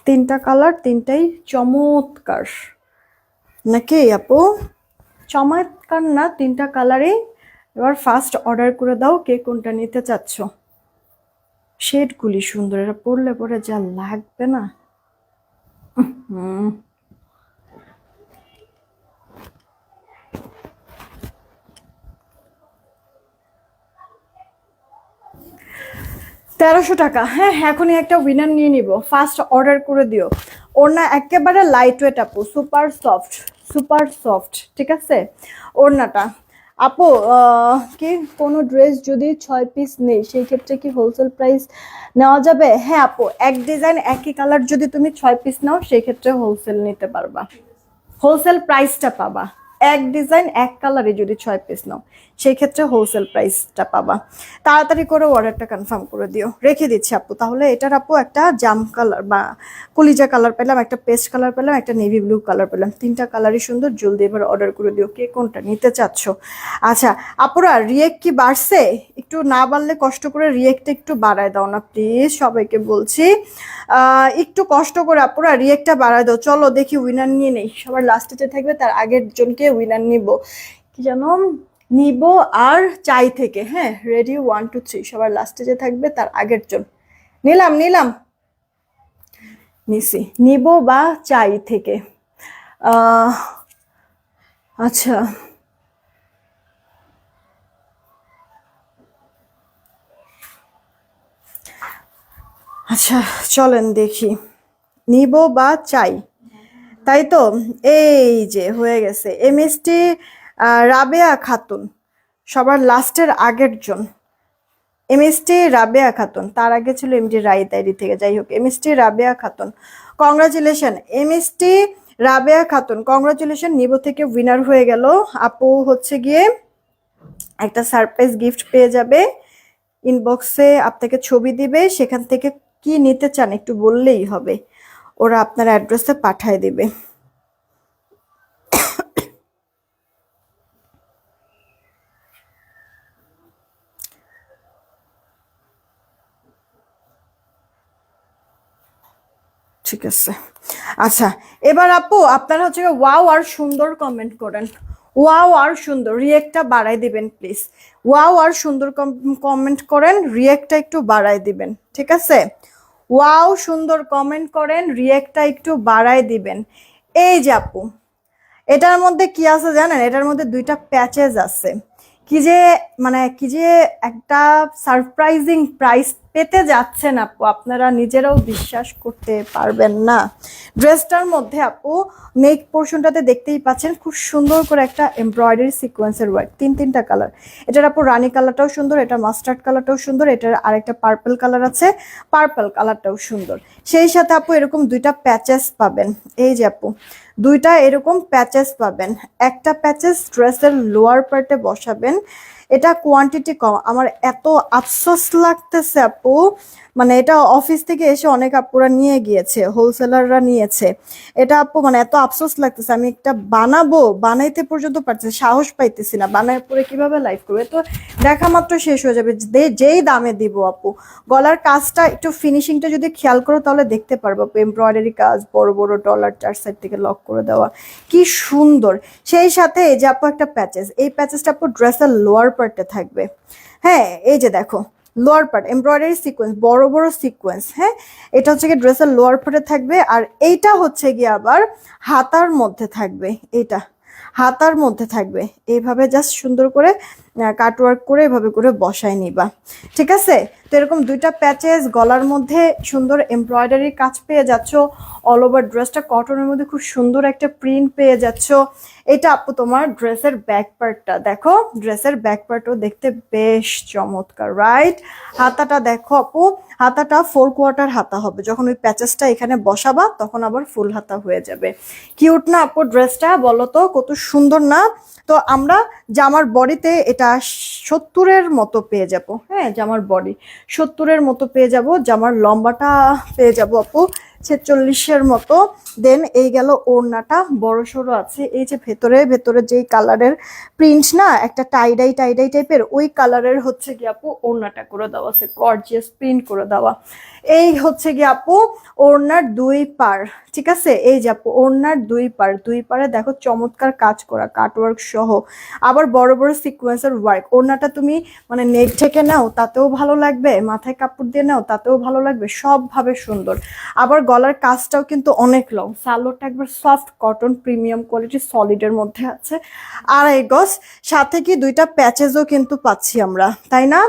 তিনটা কালার, তিনটাই চমৎকার নাকি আপু, চমৎকার না তিনটা কালারই। এবার ফার্স্ট অর্ডার করে দাও কে কোনটা নিতে চাচ্ছ। শেডগুলি সুন্দর, এটা পরলে পরে যা লাগবে না। হুম 1300 টাকা। হ্যাঁ এখনই একটা উইনার নিয়ে নিব, ফার্স্ট অর্ডার করে দিও। ওড়না একেবারে লাইট ওয়েট আপু, সুপার সফট সুপার সফট, ঠিক আছে ওড়নাটা। আপু কি কোনো ড্রেস যদি 6 পিস নেই সেই ক্ষেত্রে কি হোলসেল প্রাইস নেওয়া যাবে? হ্যাঁ আপু এক ডিজাইন একই কালার যদি তুমি 6 পিস নাও সেই ক্ষেত্রে হোলসেল নিতে পারবা, হোলসেল প্রাইসটা পাবা। এক ডিজাইন এক কালারে যদি 6 পিস নাও সেই ক্ষেত্রে হোলসেল প্রাইসটা পাবা। তাড়াতাড়ি করে অর্ডারটা কনফার্ম করে দিও, রেখে দিচ্ছি আপু। তাহলে এটার আপু একটা জাম কালার বা কলিজা কালার পেলাম, একটা পেস্ট কালার পেলাম, একটা নেভি ব্লু কালার পেলাম, তিনটা কালারই সুন্দর। জলদি এবার অর্ডার করে দিও কে কোনটা নিতে চাচ্ছ। আচ্ছা আপুরা রিয়েক্ট কি বাড়ছে? একটু না বাড়লে কষ্ট করে রিয়েক্টটা একটু বাড়ায় দাও না প্লিজ, সবাইকে বলছি একটু কষ্ট করে আপুরা রিয়েক্টটা বাড়ায় দাও। চলো দেখি উইনার নিয়ে নেই, সবার লাস্টে যে থাকবে তার আগের জনকে উইনার নিব, কি জানো নিব আর চাই থেকে। হ্যাঁ রেডি 1 2 3, সবার লাস্টে যে থাকবে তার আগের জন। নিলাম নিলাম নিছি, নিব বা চাই থেকে। আহ আচ্ছা আচ্ছা চলেন দেখি, নিব বা চাই, তাই তো। এই যে হয়ে গেছে এমএসটি রাবেয়া খাতুন, সবার লাস্টের আগের জন এমএসটি রাবেয়া খাতুন, তার আগে ছিল এমডি রাইত আইডি থেকে, যাই হোক MST Rabeya Khatun congratulation. MST Rabeya Khatun congratulation, নিবো থেকে উইনার হয়ে গেল। আপু হচ্ছে গিয়ে একটা সারপ্রাইজ গিফট পেয়ে যাবে, ইনবক্সে আপনাকে ছবি দিবে, সেখান থেকে কি নিতে চান একটু বললেই হবে, ওরা আপনার অ্যাড্রেসে পাঠিয়ে দিবে। ঠিক আছে আচ্ছা এবার আপু আপনারা হচ্ছে ওয়াও আর সুন্দর কমেন্ট করেন, ওয়াও আর সুন্দর রিয়েক্টটা বাড়াই দিবেন প্লিজ। ওয়াও আর সুন্দর কমেন্ট করেন, রিয়েক্টটা একটু বাড়াই দিবেন, ঠিক আছে। ওয়াও সুন্দর কমেন্ট করেন, রিয়েক্টটা একটু বাড়াই দিবেন। এই যে আপু এটার মধ্যে কি আছে জানেন, এটার মধ্যে দুইটা প্যাচেস আছে, কি যে মানে কি যে একটা সারপ্রাইজিং প্রাইস পেতে যাচ্ছেন আপু, আপনারা নিজেরাও বিশ্বাস করতে পারবেন না। ড্রেসটার মধ্যে আপু নেক পোর্শনটাতে দেখতেই পাচ্ছেন খুব সুন্দর করে একটা এমব্রয়ডারি সিকোয়েন্সের ওয়ার্ক, তিনটা কালার। এটার আপু রানী কালারটাও সুন্দর, এটা মাস্টার্ড কালারটাও সুন্দর, এটার আরেকটা পার্পল কালার আছে, পার্পল কালারটাও সুন্দর। সেই সাথে আপু এরকম দুইটা প্যাচেস পাবেন, এই যে আপু দুইটা এরকম প্যাচেস পাবেন। একটা প্যাচেস ড্রেসের লোয়ার পার্টে বসাবেন, এটা কোয়ান্টিটি কম। আমার এত আফসোস লাগতেছে আপু, মানে এটা অফিস থেকে এসে অনেক আপুরা নিয়ে গিয়েছে, হোলসেলাররা নিয়েছে। এটা আপু মানে এত আফসোস লাগতেছে, আমি একটা বানাবো, বানাইতে পর্যন্ত পারছি, সাহস পাইতেছি না। বানায় পরে কিভাবে লাইভ করবো, তো দেখা মাত্র শেষ হয়ে যাবে যেই দামে দিব আপু। গলার কাজটা একটু ফিনিশিংটা যদি খেয়াল করো তাহলে দেখতে পারবো আপু, এমব্রয়ডারি কাজ, বড় বড় ডলার 4 সাইড থেকে লক করে দেওয়া, কি সুন্দর। সেই সাথে এই যে আপু একটা প্যাচেস, এই প্যাচেসটা আপু ড্রেসের লোয়ার পার্টে থাকবে। হ্যাঁ এই যে দেখো লোয়ার পার্ট এমব্রয়ডারি সিকোয়েন্স, বড় বড় সিকোয়েন্স। হ্যাঁ এটা হচ্ছে কি ড্রেসের লোয়ার পার্টে থাকবে, আর এইটা হচ্ছে গিয়ে আবার হাতার মধ্যে থাকবে। এইটা হাতার মধ্যে থাকবে, এইভাবে জাস্ট সুন্দর করে কাটওয়ার্ক করে এভাবে করে বসায় নিবা, ঠিক আছে? তো এরকম দুইটা প্যাচেস, গলার মধ্যে সুন্দর এমব্রয়ডারি কাজ পেয়ে যাচ্ছ, অল ওভার ড্রেসটা কটনের মধ্যে খুব সুন্দর একটা প্রিন্ট পেয়ে যাচ্ছ। এটা আপু তোমার ড্রেসের ব্যাক পার্টটা দেখো, ড্রেসের ব্যাক পার্টও দেখতে বেশ চমৎকার, রাইট? হাতাটা দেখো আপু, হাতাটা 4/4 হাতা হবে, যখন ওই প্যাচেসটা এখানে বসাবা তখন আবার ফুল হাতা হয়ে যাবে। কিউট না আপু ড্রেসটা, বলো তো কত সুন্দর না? তো আমরা জামার বডিতে এটা 70-এর মতো পেয়ে যাব। হ্যাঁ জামার বডি 70-এর মতো পেয়ে যাব, জামার লম্বাটা পেয়ে যাব আপু 46-এর মতো। দেন এই গেল ওড়নাটা, বড় সড়ো আছে, এই যে ভেতরে ভেতরে যেই কালারের প্রিন্ট না, একটা টাইডাই টাইডাই টাইপের, ওই কালারের হচ্ছে কি আপু ওড়নাটা করে দেওয়া আছে, গর্জিয়াস প্রিন্ট করে দেওয়া। এই হচ্ছে কি আপু ওড়নার 2 পার, ঠিক আছে? এই যে আপু ওড়নার 2 পার, 2 পারে দেখো চমৎকার কাজ করা, কাটওয়ার্ক সহ, আবার বড় বড় সিকোয়েন্সের ওয়ার্ক। ওড়নাটা তুমি মানে নেক থেকে নাও তাতেও ভালো লাগবে, মাথায় কাপড় দিয়ে নাও তাতেও ভালো লাগবে, সবভাবে সুন্দর। আবার গলার কাজটাও কিন্তু অনেক লং, সালোয়ারটা একবার সফট কটন প্রিমিয়াম কোয়ালিটি সলিডের মধ্যে আছে, 2.5 গজ। সাথে কি 2টা প্যাচেসও কিন্তু পাচ্ছি আমরা, তাই না?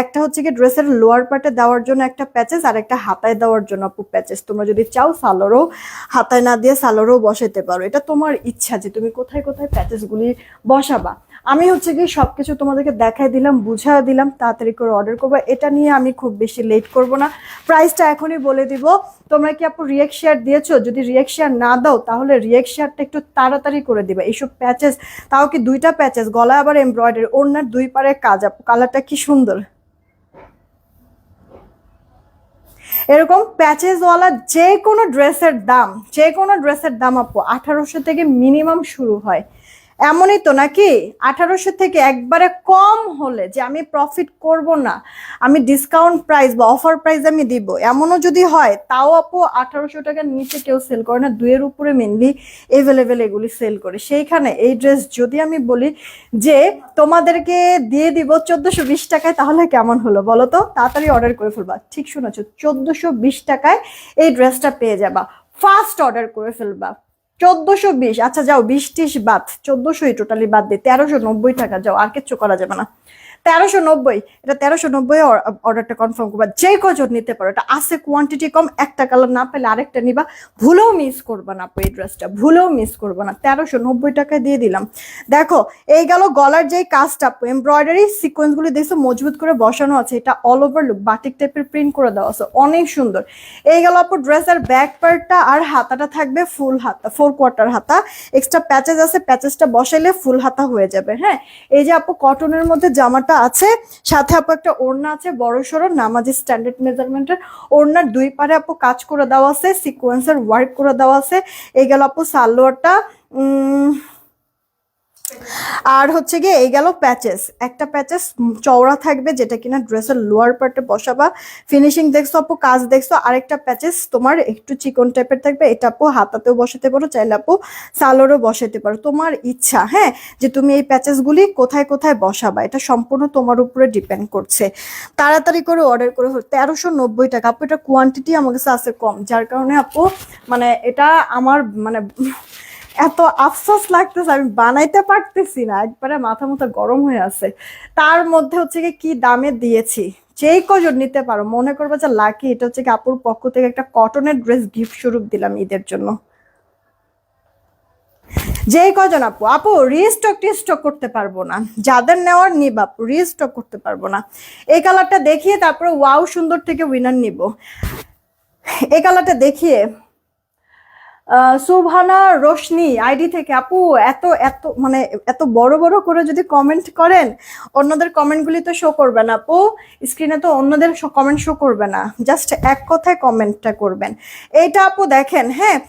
একটা হচ্ছে কি ড্রেসের লোয়ার পার্টে দেওয়ার জন্য একটা প্যাচেস, আর একটা হাতায় দেওয়ার জন্য আপু প্যাচেস। তোমরা যদি চাও সালোয়ারও হাতায় না দিয়ে সালোয়ারও বসাতে পারো, এটা তোমার ইচ্ছা যে তুমি কোথায় কোথায় প্যাচেসগুলি বসাবা। আমি হচ্ছে কি সবকিছু তোমাদেরকে দেখাই দিলাম, বুঝা দিলাম, তাড়াতাড়ি করে অর্ডার করবো। এটা নিয়ে আমি খুব বেশি লেট করব না, প্রাইসটা এখনই বলে দিব। তোমরা কি আপু রিয়েক্ট শেয়ার দিয়েছো? যদি রিয়েক্ট শেয়ার না দাও তাহলে রিয়েক্ট শেয়ারটা একটু তাড়াতাড়ি করে দিবা। এইসব প্যাচেস, তাও কি 2টা প্যাচেস, গলায় আবার এমব্রয়ডারি, ওড়নার 2 পারে কাজ, আপু কালারটা কি সুন্দর। এরকম প্যাচেসওয়ালা যে কোনো ড্রেসের দাম, যে কোনো ড্রেসের দাম আপু 1800 থেকে মিনিমাম শুরু হয়। এমনই তো নাকি? 1800 থেকে একবারে কম হলে যে আমি প্রফিট করব না, আমি ডিসকাউন্ট প্রাইস বা অফার প্রাইস আমি দিব, এমনও যদি হয় তাও আপু 1800 টাকার নিচে কেউ সেল করে না, 2 এর উপরে মেনলি এভেলেবেল এগুলি সেল করে। সেইখানে এই ড্রেস যদি আমি বলি যে তোমাদেরকে দিয়ে দিব 1420 টাকায়, তাহলে কেমন হলো বলো তো? তাড়াতাড়ি অর্ডার করে ফেলবা, ঠিক শুনেছো, 1420 টাকায় এই ড্রেসটা পেয়ে যাবা, ফার্স্ট অর্ডার করে ফেলবা। 1420, আচ্ছা যাও 20-30 বাদ, 1400 টোটালি বাদ দিয়ে 1390 টাকা, যাও আর কিচ্ছু করা যাবে না। 1390, এটা 1390 অর্ডারটা কনফার্ম করবা, যে কজন নিতে পারো। এটা আছে কোয়ান্টিটি কম, একটা কালার না পেলে আরেকটা নিবা, ভুলেও মিস করবা না এই ড্রেসটা, ভুলেও মিস করবা না। 1390 টাকায় দিয়ে দিলাম। দেখো এই গেল গলার যে কাজটা, এমব্রয়ডারি সিকোয়েন্সগুলি দেখছো মজবুত করে বসানো আছে, এটা অল ওভার লুক বাটিক টাইপের প্রিন্ট করে দেওয়া আছে, অনেক সুন্দর। এই গেল আপু ড্রেসের ব্যাক পার্টটা, আর হাতাটা থাকবে ফুল হাতা, 4/4 হাতা, এক্সট্রা প্যাচেস আছে, প্যাচেসটা বসাইলে ফুল হাতা হয়ে যাবে। হ্যাঁ এই যে আপু কটনের মধ্যে জামাটা আছে, সাথে আপু একটা ওড়না আছে বড় সড়ো নামাজি স্ট্যান্ডার্ড মেজারমেন্টের, ওড়নার 2 পারে আপু কাজ করে দেওয়া আছে, সিকোয়েন্সের ওয়ার্ক করে দেওয়া আছে। এই গেল আপু সালোয়ারটা, আর হচ্ছে গিয়ে এই গেল প্যাচেস, একটা প্যাচেস চওড়া থাকবে যেটা কিনা ড্রেসের লোয়ার পার্টে বসাবা, ফিনিশিং দেখছো আপু, কাজ দেখছো। আরেকটা প্যাচেস তোমার একটু চিকন টাইপের থাকবে, এটা আপু হাতাতেও বসাতে পারো, চাইলে আপু সালোয়ারও বসাতে পারো, তোমার ইচ্ছা। হ্যাঁ যে তুমি এই প্যাচেসগুলি কোথায় কোথায় বসাবা, এটা সম্পূর্ণ তোমার উপরে ডিপেন্ড করছে। তাড়াতাড়ি করে অর্ডার করে 1390 টাকা আপু, এটা কোয়ান্টিটি আমার কাছে আছে কম, যার কারণে আপু মানে এটা আমার মানে এত আফসোস লাগতেছে, আমি বানাইতে পারতেছি না, একবারে মাথা মাথা গরম হয়ে আছে। তার মধ্যে হচ্ছে কি দামে দিয়েছি, যেই কজন নিতে পারো মনে করবে যে লাকি, এটা হচ্ছে কি আপুর পক্ষ থেকে একটা কটনের ড্রেস গিফট স্বরূপ দিলাম ঈদের জন্য। যেই কজন আপু, আপু রিস্টক টিস্টক করতে পারবো না, যাদের নেওয়ার নিব আপু, রিস্টক করতে পারবো না। এই কালারটা দেখিয়ে তারপরে ওয়াও সুন্দর থেকে উইনার নিব, এই কালারটা দেখিয়ে সুবহানা রোশনি আইডি থেকে, আপু এত এত মানে এত বড় বড় করে যদি কমেন্ট করেন, অন্যদের কমেন্টগুলি তো শো করবে না আপু, স্ক্রিনে তো অন্যদের কমেন্ট শো করবে না, জাস্ট এক কথায় কমেন্টটা করবেন। এইটা আপু দেখেন, হ্যাঁ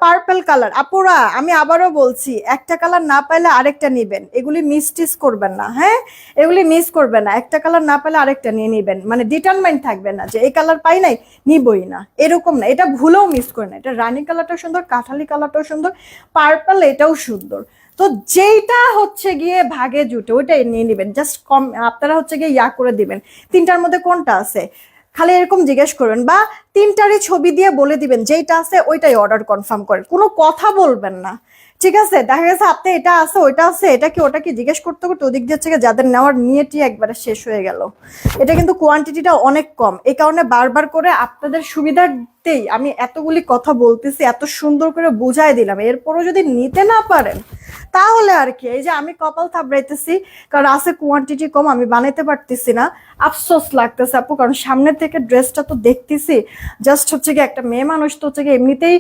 পার্পল কালার। আপুরা আমি আবারও বলছি, একটা কালার না পাইলে আরেকটা নিবেন, এগুলি মিস করবেন না, হ্যাঁ এগুলি মিস করবেন না, একটা কালার না পেলে আরেকটা নিয়ে নিবেন, মানে ডিটারমাইন্ড থাকবে না যে এই কালার পাই নাই নিবই না, এরকম না, এটা ভুলেও মিস করে না। এটা রানী কালারটাও সুন্দর, কাঠালি কালারটাও সুন্দর, পার্পল এটাও সুন্দর। তো যেইটা হচ্ছে গিয়ে ভাগে জুটে ওইটাই নিয়ে নিবেন, জাস্ট কম আপনারা হচ্ছে গিয়ে ইয়া করে দিবেন তিনটার মধ্যে কোনটা আছে, খালি এরকম জিজ্ঞেস করবেন বা তিনটারই ছবি দিয়ে বলে দিবেন যেইটা আছে ওইটাই অর্ডার কনফার্ম করেন, কোনো কথা বলবেন না, ঠিক আছে? দেখা গেছে আপনি এটা আছে ওইটা আছে এটা কি ওটা কি জিজ্ঞেস করতে করতে ওদিক দিয়ে হচ্ছে যাদের নেওয়ার নিয়েটি একবারে শেষ হয়ে গেল। এটা কিন্তু কোয়ান্টিটিটা অনেক কম, এই কারণে বারবার করে আপনাদের সুবিধার্থেই আমি এতগুলি কথা বলতেছি, এত সুন্দর করে বুঝাই দিলাম, এরপরও যদি নিতে না পারেন তাহলে আর কি, এই যে আমি কপাল থাবড়াইতেছি কারণ আছে কোয়ান্টিটি কম, আমি বানাইতে পারতেছি না, আফসোস লাগতেছে আপু, কারণ সামনের থেকে ড্রেসটা তো দেখতেছি, জাস্ট হচ্ছে কি একটা মেয়ে মানুষ তো হচ্ছে কি এমনিতেই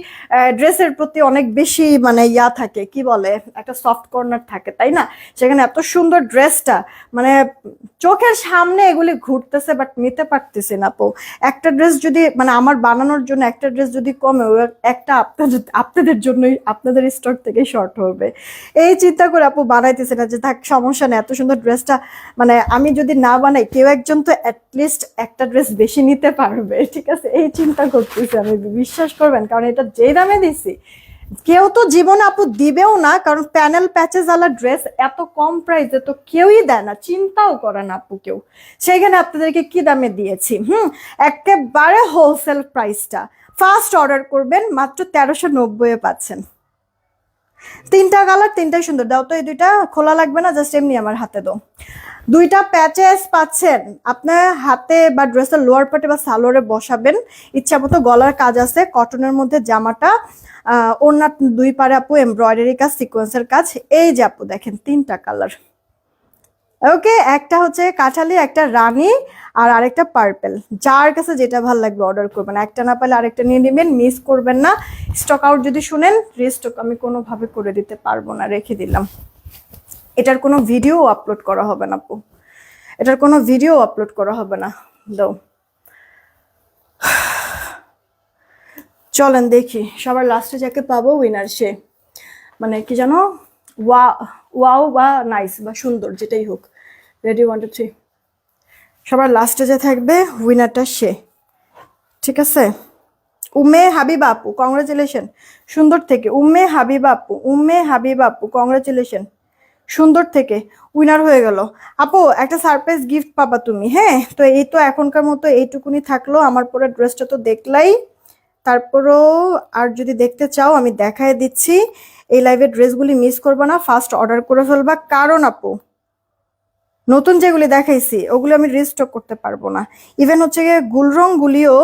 ড্রেসের প্রতি অনেক বেশি মানে ইয়া থাকে, কি বলে একটা সফট কর্নার থাকে, তাই না? সেখানে এত সুন্দর ড্রেসটা মানে চোখের সামনে এগুলি ঘুরতেছে বাট নিতে পারতেছি না আপু। একটা ড্রেস যদি মানে আমার বানানোর জন্য একটা ড্রেস যদি কমে, একটা আপনাদের জন্যই, আপনাদের স্টক থেকেই শর্ট হবে, এই চিন্তা করে আপু বানাইতেছে না যে থাক সমস্যা নেই, এত সুন্দর ড্রেসটা মানে আমি যদি না বানাই কেউ একজন তো অ্যাটলিস্ট একটা ড্রেস বেশি নিতে পারবে, ঠিক আছে? এই চিন্তা করতেছি আমি, বিশ্বাস করবেন, কারণ এটা যেই দামে দিছি কেউ তো জীবনে আপু দিবেও না, কারণ প্যানেল প্যাচেস ওয়ালা ড্রেস এত কম প্রাইসে তো কেউই দেয় না, চিন্তাও করে না আপু কেউ, সেইখানে আপনাদেরকে কি দামে দিয়েছি, একেবারে হোলসেল প্রাইসটা। ফার্স্ট অর্ডার করবেন মাত্র 1390 পাচ্ছেন, তিনটা কালার তিনটাই সুন্দর, দাও তো এই দুইটা, খোলা লাগবে না, জাস্ট এমনি আমার হাতে দাও। দুইটা প্যাচেস পাচ্ছেন আপনার হাতে বা ড্রেসের লোয়ার পার্টে বা সালোয়ারে বসাবেন, ইচ্ছা মতো গলার কাজ আছে, কটনের মধ্যে জামাটা, ওড়নার দুই পারে আপু এমব্রয়ডারি কাজ, সিকোয়েন্সের কাজ, এই যে আপু দেখেন তিনটা কালার, ওকে একটা হচ্ছে কাঠালি, একটা রানী, আর আরেকটা পার্পেল, যার কাছে যেটা ভালো লাগবে অর্ডার করবেন, একটা না পারলে আরেকটা নিয়ে নেবেন, মিস করবেন না। স্টক আউট যদি শুনেন রিস্টক আমি কোনোভাবে করে দিতে পারবো না, রেখে দিলাম, এটার কোনো ভিডিও আপলোড করা হবে না আপু, এটার কোনো ভিডিও আপলোড করা হবে না, দাও। চলেন দেখি সবার লাস্টে যাকে পাবো উইনার সে, মানে কি জানো, ওয়াও বা নাইস বা সুন্দর যেটাই হোক, রেডি 1 2 3, সবার লাস্টে যে থাকবে উইনারটা সে, ঠিক আছে? উম্মে হাবিবা আপু কংগ্রেচুলেশন, সুন্দর থেকে উম্মে হাবিবা আপু, উম্মে হাবিবা আপু কংগ্রেচুলেশন, সুন্দর থেকে উইনার হয়ে গেল আপু, একটা সারপ্রাইজ গিফট পাবা তুমি, হ্যাঁ? তো এই তো এখনকার মতো এইটুকুনি থাকলো, আমার পরে ড্রেসটা তো দেখলাই, তারপরও আর যদি দেখতে চাও আমি দেখায় দিচ্ছি, এই লাইভের ড্রেসগুলি মিস করবে না, ফার্স্ট অর্ডার করে ফেলবা, কারণ আপু নতুন যেগুলি দেখাইছি ওগুলো আমি রিস্টক করতে পারবো না, ইভেন হচ্ছে গিয়ে গুলরং গুলিও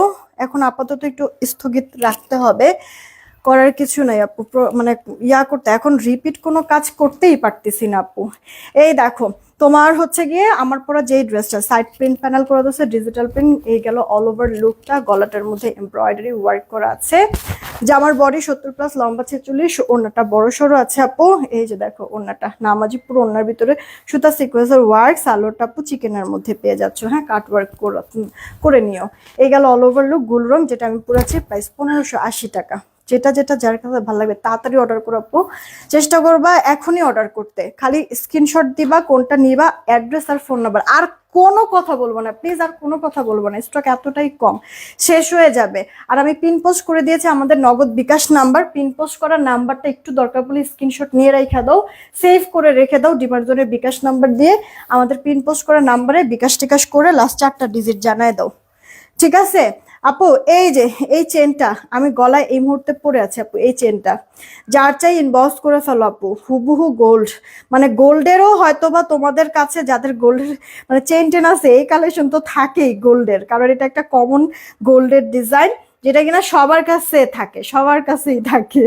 এখন আপাতত একটু স্থগিত রাখতে হবে, করার কিছু নাই আপু, মানে ইয়া করতে এখন রিপিট কোনো কাজ করতেই পারতেছি না আপু। এই দেখো তোমার হচ্ছে গিয়ে আমার পরা যেই ড্রেসটা সাইড প্রিন্ট প্যানেল করা আছে, ডিজিটাল প্রিন্ট, এই গেল অল ওভার লুকটা, গলাটার মধ্যে এমব্রয়ডারি ওয়ার্ক করা আছে, জামার বডি 70+, লম্বা 46, ওড়নাটা বড় সড়ো আছে আপু, এই যে দেখো ওড়নাটা নামাজি পুরো, ওড়নার ভিতরে সুতা সিকোয়েন্সের ওয়ার্ক, সালোয়ারটা আপু চিকেনের মধ্যে পেয়ে যাচ্ছ, হ্যাঁ কাট ওয়ার্ক করে নিও। এই গেল অল ওভার লুক, গুলরং, যেটা আমি পুরাছি প্রাইস 1580 টাকা, যেটা যেটা যার কাছে ভালো লাগবে তাড়াতাড়ি অর্ডার করো আপু, চেষ্টা করবা এখনই অর্ডার করতে, খালি স্ক্রিনশট দিবা কোনটা নিবা, অ্যাড্রেস আর ফোন নাম্বার, আর কোনো কথা বলবো না প্লিজ, আর কোনো কথা বলবো না, স্টক এতটাই কম শেষ হয়ে যাবে। আর আমি পিন পোস্ট করে দিয়েছি আমাদের নগদ বিকাশ নাম্বার, পিন পোস্ট করার নাম্বারটা একটু দরকার পড়লে স্ক্রিনশট নিয়ে রেখে দাও, সেভ করে রেখে দাও, ডিমার্জনের বিকাশ নাম্বার দিয়ে আমাদের পিন পোস্ট করার নাম্বারে বিকাশ টিকাশ করে লাস্ট 4টা ডিজিট জানায় দাও, ঠিক আছে আপু? এই যে এই চেনটা আমি গলায় এই মুহূর্তে পরে আছে আপু, এই চেনটা যার চাই ইনবক্স করে ফেলো আপু, হুবহু গোল্ড, মানে গোল্ডেরও হয়তো বা তোমাদের কাছে যাদের গোল্ডের মানে চেন টেন আছে এই কালেকশন তো থাকেই গোল্ডের, কারণ এটা একটা কমন গোল্ডের ডিজাইন যেটা কিনা সবার কাছে থাকে, সবার কাছেই থাকে,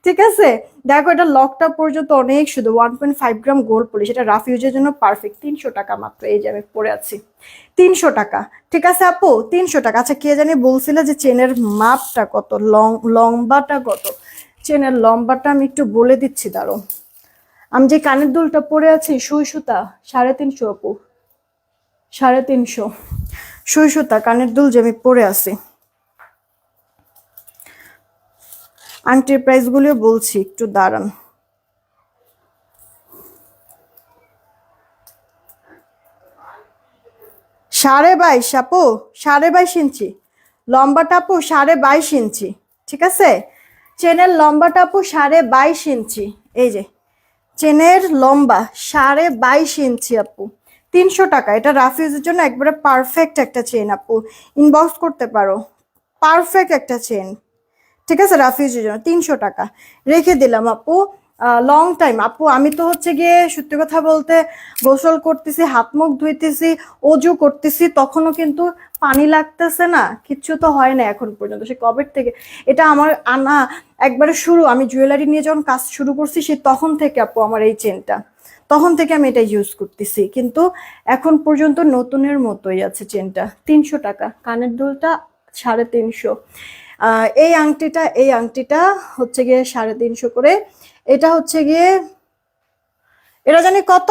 ঠিক আছে? দেখো এটা লকটা পর্যন্ত অনেক, শুধু 1.5 গ্রাম গোল্ড পলিশ, এটা রাফ ইউজের জন্য পারফেক্ট, 300 টাকা মাত্র, এই যে আমি পরে আছি 300 টাকা, ঠিক আছে আপু 300 টাকা। আচ্ছা কে জানি বলছিল যে চেনের মাপটা কত, লম্বাটা কত, চেনের লম্বাটা আমি একটু বলে দিচ্ছি, দাঁড়ো। আমি যে কানের দুলটা পরে আছি সুই সুতা 350 আপু, 350 সুই সুতা কানের দুল যে আমি পরে আছি। আংটির প্রাইস গুলিও বলছি, একটু দাঁড়ান। সাড়ে 22 আপু, 22.5 ইঞ্চি লম্বাটা আপু, 22.5 ইঞ্চি, ঠিক আছে। চেনের লম্বাটা আপু 22.5 ইঞ্চি, এই যে চেনের লম্বা 22.5 ইঞ্চি আপু, 300 টাকা। এটা রাফিউজের জন্য একবারে পারফেক্ট একটা চেন আপু, ইনবক্স করতে পারো, পারফেক্ট একটা চেন, ঠিক আছে। রাফিউজের জন্য 300 টাকা রেখে দিলাম আপু। লং টাইম আপু, আমি তো হচ্ছে গিয়ে সত্যি কথা বলতে গোসল করতেছি, হাত মুখ ধুইতেছি, অজু করতেছি, তখনও কিন্তু পানি লাগতেছে না, কিচ্ছু তো হয় না এখন পর্যন্ত, সে কবের থেকে। এটা আমার আনা একবারে শুরু, আমি জুয়েলারি নিয়ে যখন কাজ শুরু করছি সে তখন থেকে আপু আমার এই চেনটা, তখন থেকে আমি এটা ইউজ করতেছি, কিন্তু এখন পর্যন্ত নতুনের মতোই আছে চেনটা। 300 টাকা কানের দুলটা, 350। এই আংটিটা হচ্ছে গিয়ে 350 করে। এটা হচ্ছে গিয়ে, এটা জানি কত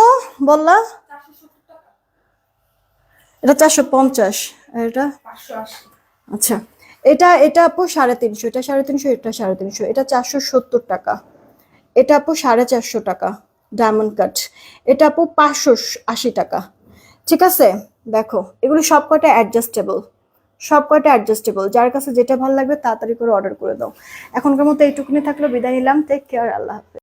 বললা, 470 টাকা, এটা 450, এটা 580। আচ্ছা। এটা আপু 350, এটা 350, এটা 350, এটা 470 টাকা। এটা আপু 450 টাকা ডায়মন্ড কাট। এটা আপু 580 টাকা, ঠিক আছে। দেখো এগুলো সব কয়টা অ্যাডজাস্টেবল, সব কয়টা অ্যাডজাস্টেবল, যার কাছে যেটা ভালো লাগবে তাড়াতাড়ি করে অর্ডার করে দাও। এখনকার মতো এইটুকুনি থাকলো, বিদায় নিলাম, টেক কেয়ার, আল্লাহ হাফেজ।